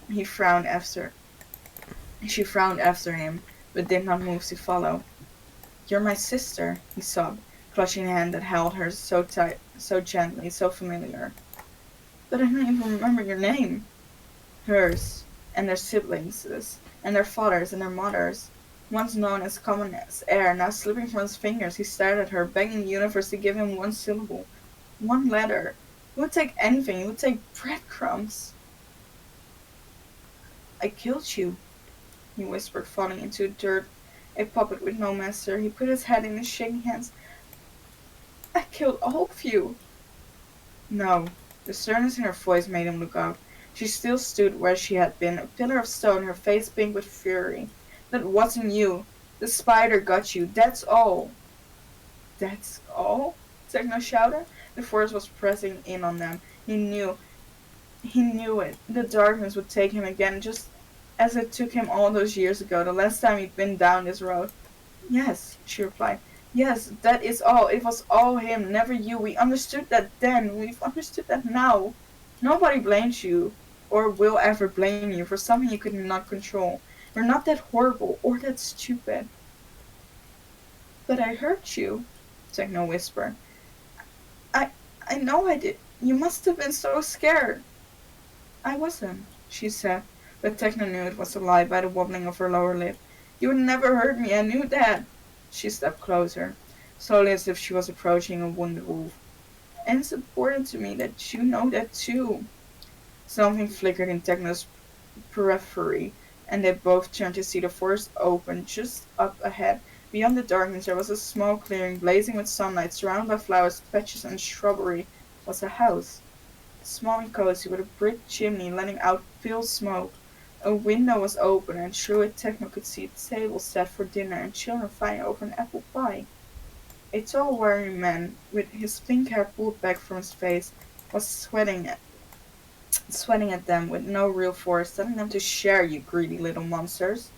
She frowned after him, but did not move to follow. You're my sister, he sobbed, clutching the hand that held hers so tight, so gently, so familiar. But I don't even remember your name. Hers, and their siblings, and their fathers and their mothers. Once known as common as air, now slipping from his fingers, he stared at her, begging the universe to give him one syllable, one letter. He would take anything, he would take breadcrumbs. I killed you, he whispered, falling into dirt, a puppet with no master. He put his head in his shaking hands. I killed all of you. No. The sternness in her voice made him look up. She still stood where she had been, a pillar of stone, her face pink with fury. That wasn't you. The spider got you, that's all. That's all? Techno shouted. The force was pressing in on them. He knew it. The darkness would take him again, just as it took him all those years ago, the last time he'd been down this road. Yes, she replied. Yes, that is all. It was all him, never you. We understood that then. We've understood that now. Nobody blames you, or will ever blame you, for something you could not control. We're not that horrible, or that stupid. But I hurt you, Techno whispered. I I know I did. You must have been so scared. I wasn't, she said, but Techno knew it was a lie by the wobbling of her lower lip. You would never hurt me, I knew that. She stepped closer, slowly as if she was approaching a wounded wolf. And it's important to me that you know that too. Something flickered in Techno's periphery, and they both turned to see the forest open just up ahead. Beyond the darkness there was a small clearing blazing with sunlight, surrounded by flowers, patches, and shrubbery. Was a house. Small and cozy, with a brick chimney letting out pale smoke. A window was open, and through it Techno could see a table set for dinner and children fighting over an apple pie. A tall, wiry man, with his pink hair pulled back from his face, was sweating at them with no real force, telling them to share, you greedy little monsters.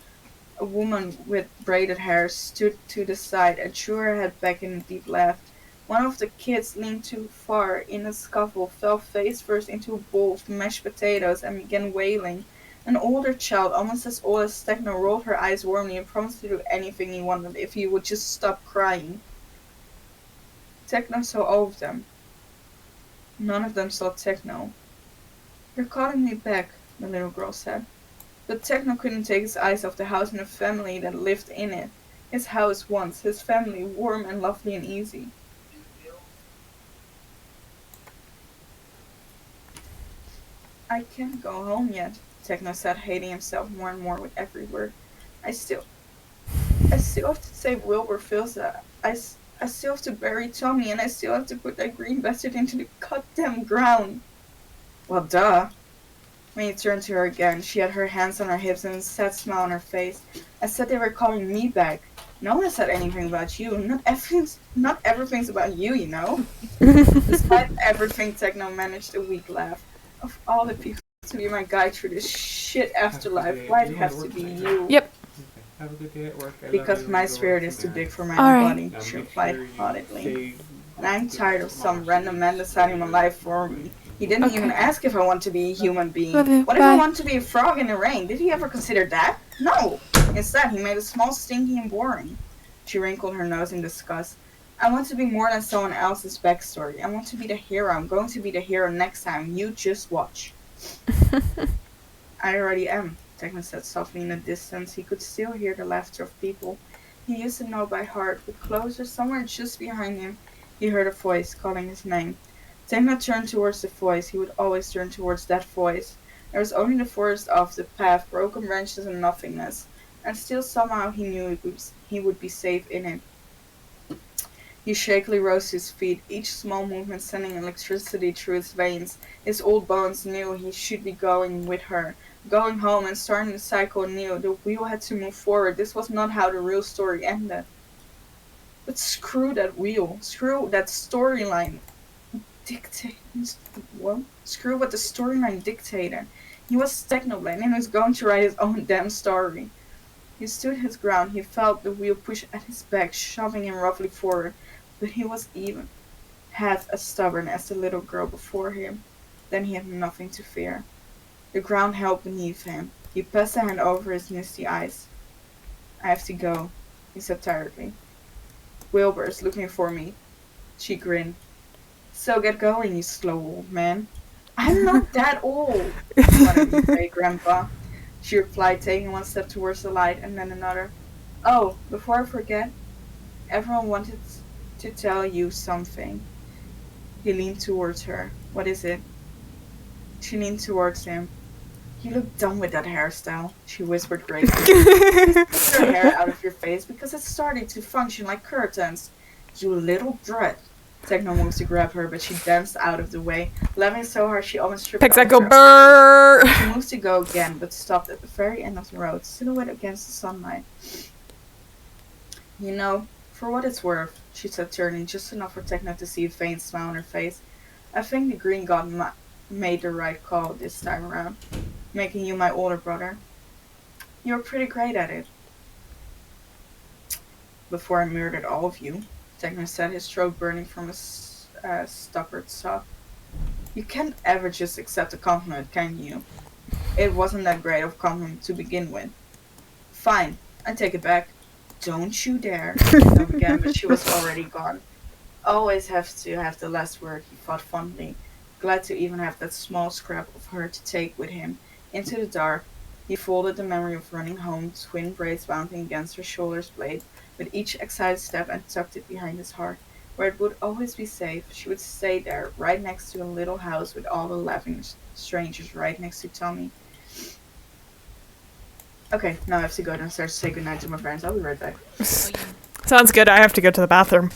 A woman with braided hair stood to the side and threw her head back in a deep laugh. One of the kids leaned too far in a scuffle, fell face first into a bowl of mashed potatoes, and began wailing. An older child, almost as old as Techno, rolled her eyes warmly and promised to do anything he wanted if he would just stop crying. Techno saw all of them. None of them saw Techno. You're calling me back, the little girl said. But Techno couldn't take his eyes off the house and the family that lived in it. His house once, his family, warm and lovely and easy. I can't go home yet, Techno said, hating himself more and more with every word. I still have to save Wilbur Filza. I still have to bury Tommy, and I still have to put that green bastard into the goddamn ground. Well, duh. When he turned to her again, she had her hands on her hips and a sad smile on her face. I said they were calling me back. No one said anything about you. Not everything's about you, you know. Despite everything, Techno managed a weak laugh. Of all the people to be my guide through this shit afterlife, why'd it have to be you? Yep. Have a good day at work. Because my spirit is too big for my Alright. body, she replied haughtily. And I'm tired of some random man deciding my life for me. He didn't even ask if I want to be a human being. Love you. What if I Bye. want to be a frog in the rain? Did he ever consider that? No! Instead, he made it small, stinky, and boring. She wrinkled her nose in disgust. I want to be more than someone else's backstory. I want to be the hero. I'm going to be the hero next time. You just watch. I already am, Techno said softly in the distance. He could still hear the laughter of people. He used to know by heart, but closer, somewhere just behind him, he heard a voice calling his name. Techno turned towards the voice. He would always turn towards that voice. There was only the forest off, the path, broken branches and nothingness. And still somehow he knew he would be safe in it. He shakily rose to his feet, each small movement sending electricity through his veins. His old bones knew he should be going with her, going home and starting the cycle anew. The wheel had to move forward. This was not how the real story ended. But screw that wheel. Screw that storyline. Screw what the storyline dictated. He was Technoblade and he was going to write his own damn story. He stood his ground. He felt the wheel push at his back, shoving him roughly forward. But he was even half as stubborn as the little girl before him. Then he had nothing to fear. The ground held beneath him. He passed a hand over his misty eyes. I have to go, he said tiredly. Wilbur is looking for me. She grinned. So get going, you slow old man. I'm not that old. What did you say, Grandpa? She replied, taking one step towards the light and then another. Oh, before I forget, everyone wanted to tell you something. He leaned towards her. What is it? She leaned towards him. You look dumb with that hairstyle, she whispered gravely. Please take your hair out of your face because it's starting to function like curtains. You little brat. Techno moves to grab her, but she danced out of the way, laughing so hard she almost tripped. Pixeco burr! She moves to go again, but stopped at the very end of the road, silhouette against the sunlight. You know, for what it's worth, she said, turning just enough for Techno to see a faint smile on her face. I think the Green God made the right call this time around, making you my older brother. You're pretty great at it. Before I murdered all of you, Techno said, his throat burning from a stuttered sob. You can't ever just accept a compliment, can you? It wasn't that great of a compliment to begin with. Fine, I take it back. Don't you dare. No, again, but she was already gone. Always have to have the last word, he thought fondly, glad to even have that small scrap of her to take with him into the dark. He folded the memory of running home, twin braids bounding against her shoulder's blade, with each excited step, and tucked it behind his heart, where it would always be safe. She would stay there, right next to a little house with all the laughing strangers, right next to Tommy. Okay, now I have to go downstairs to say goodnight to my parents. I'll be right back. Sounds good. I have to go to the bathroom.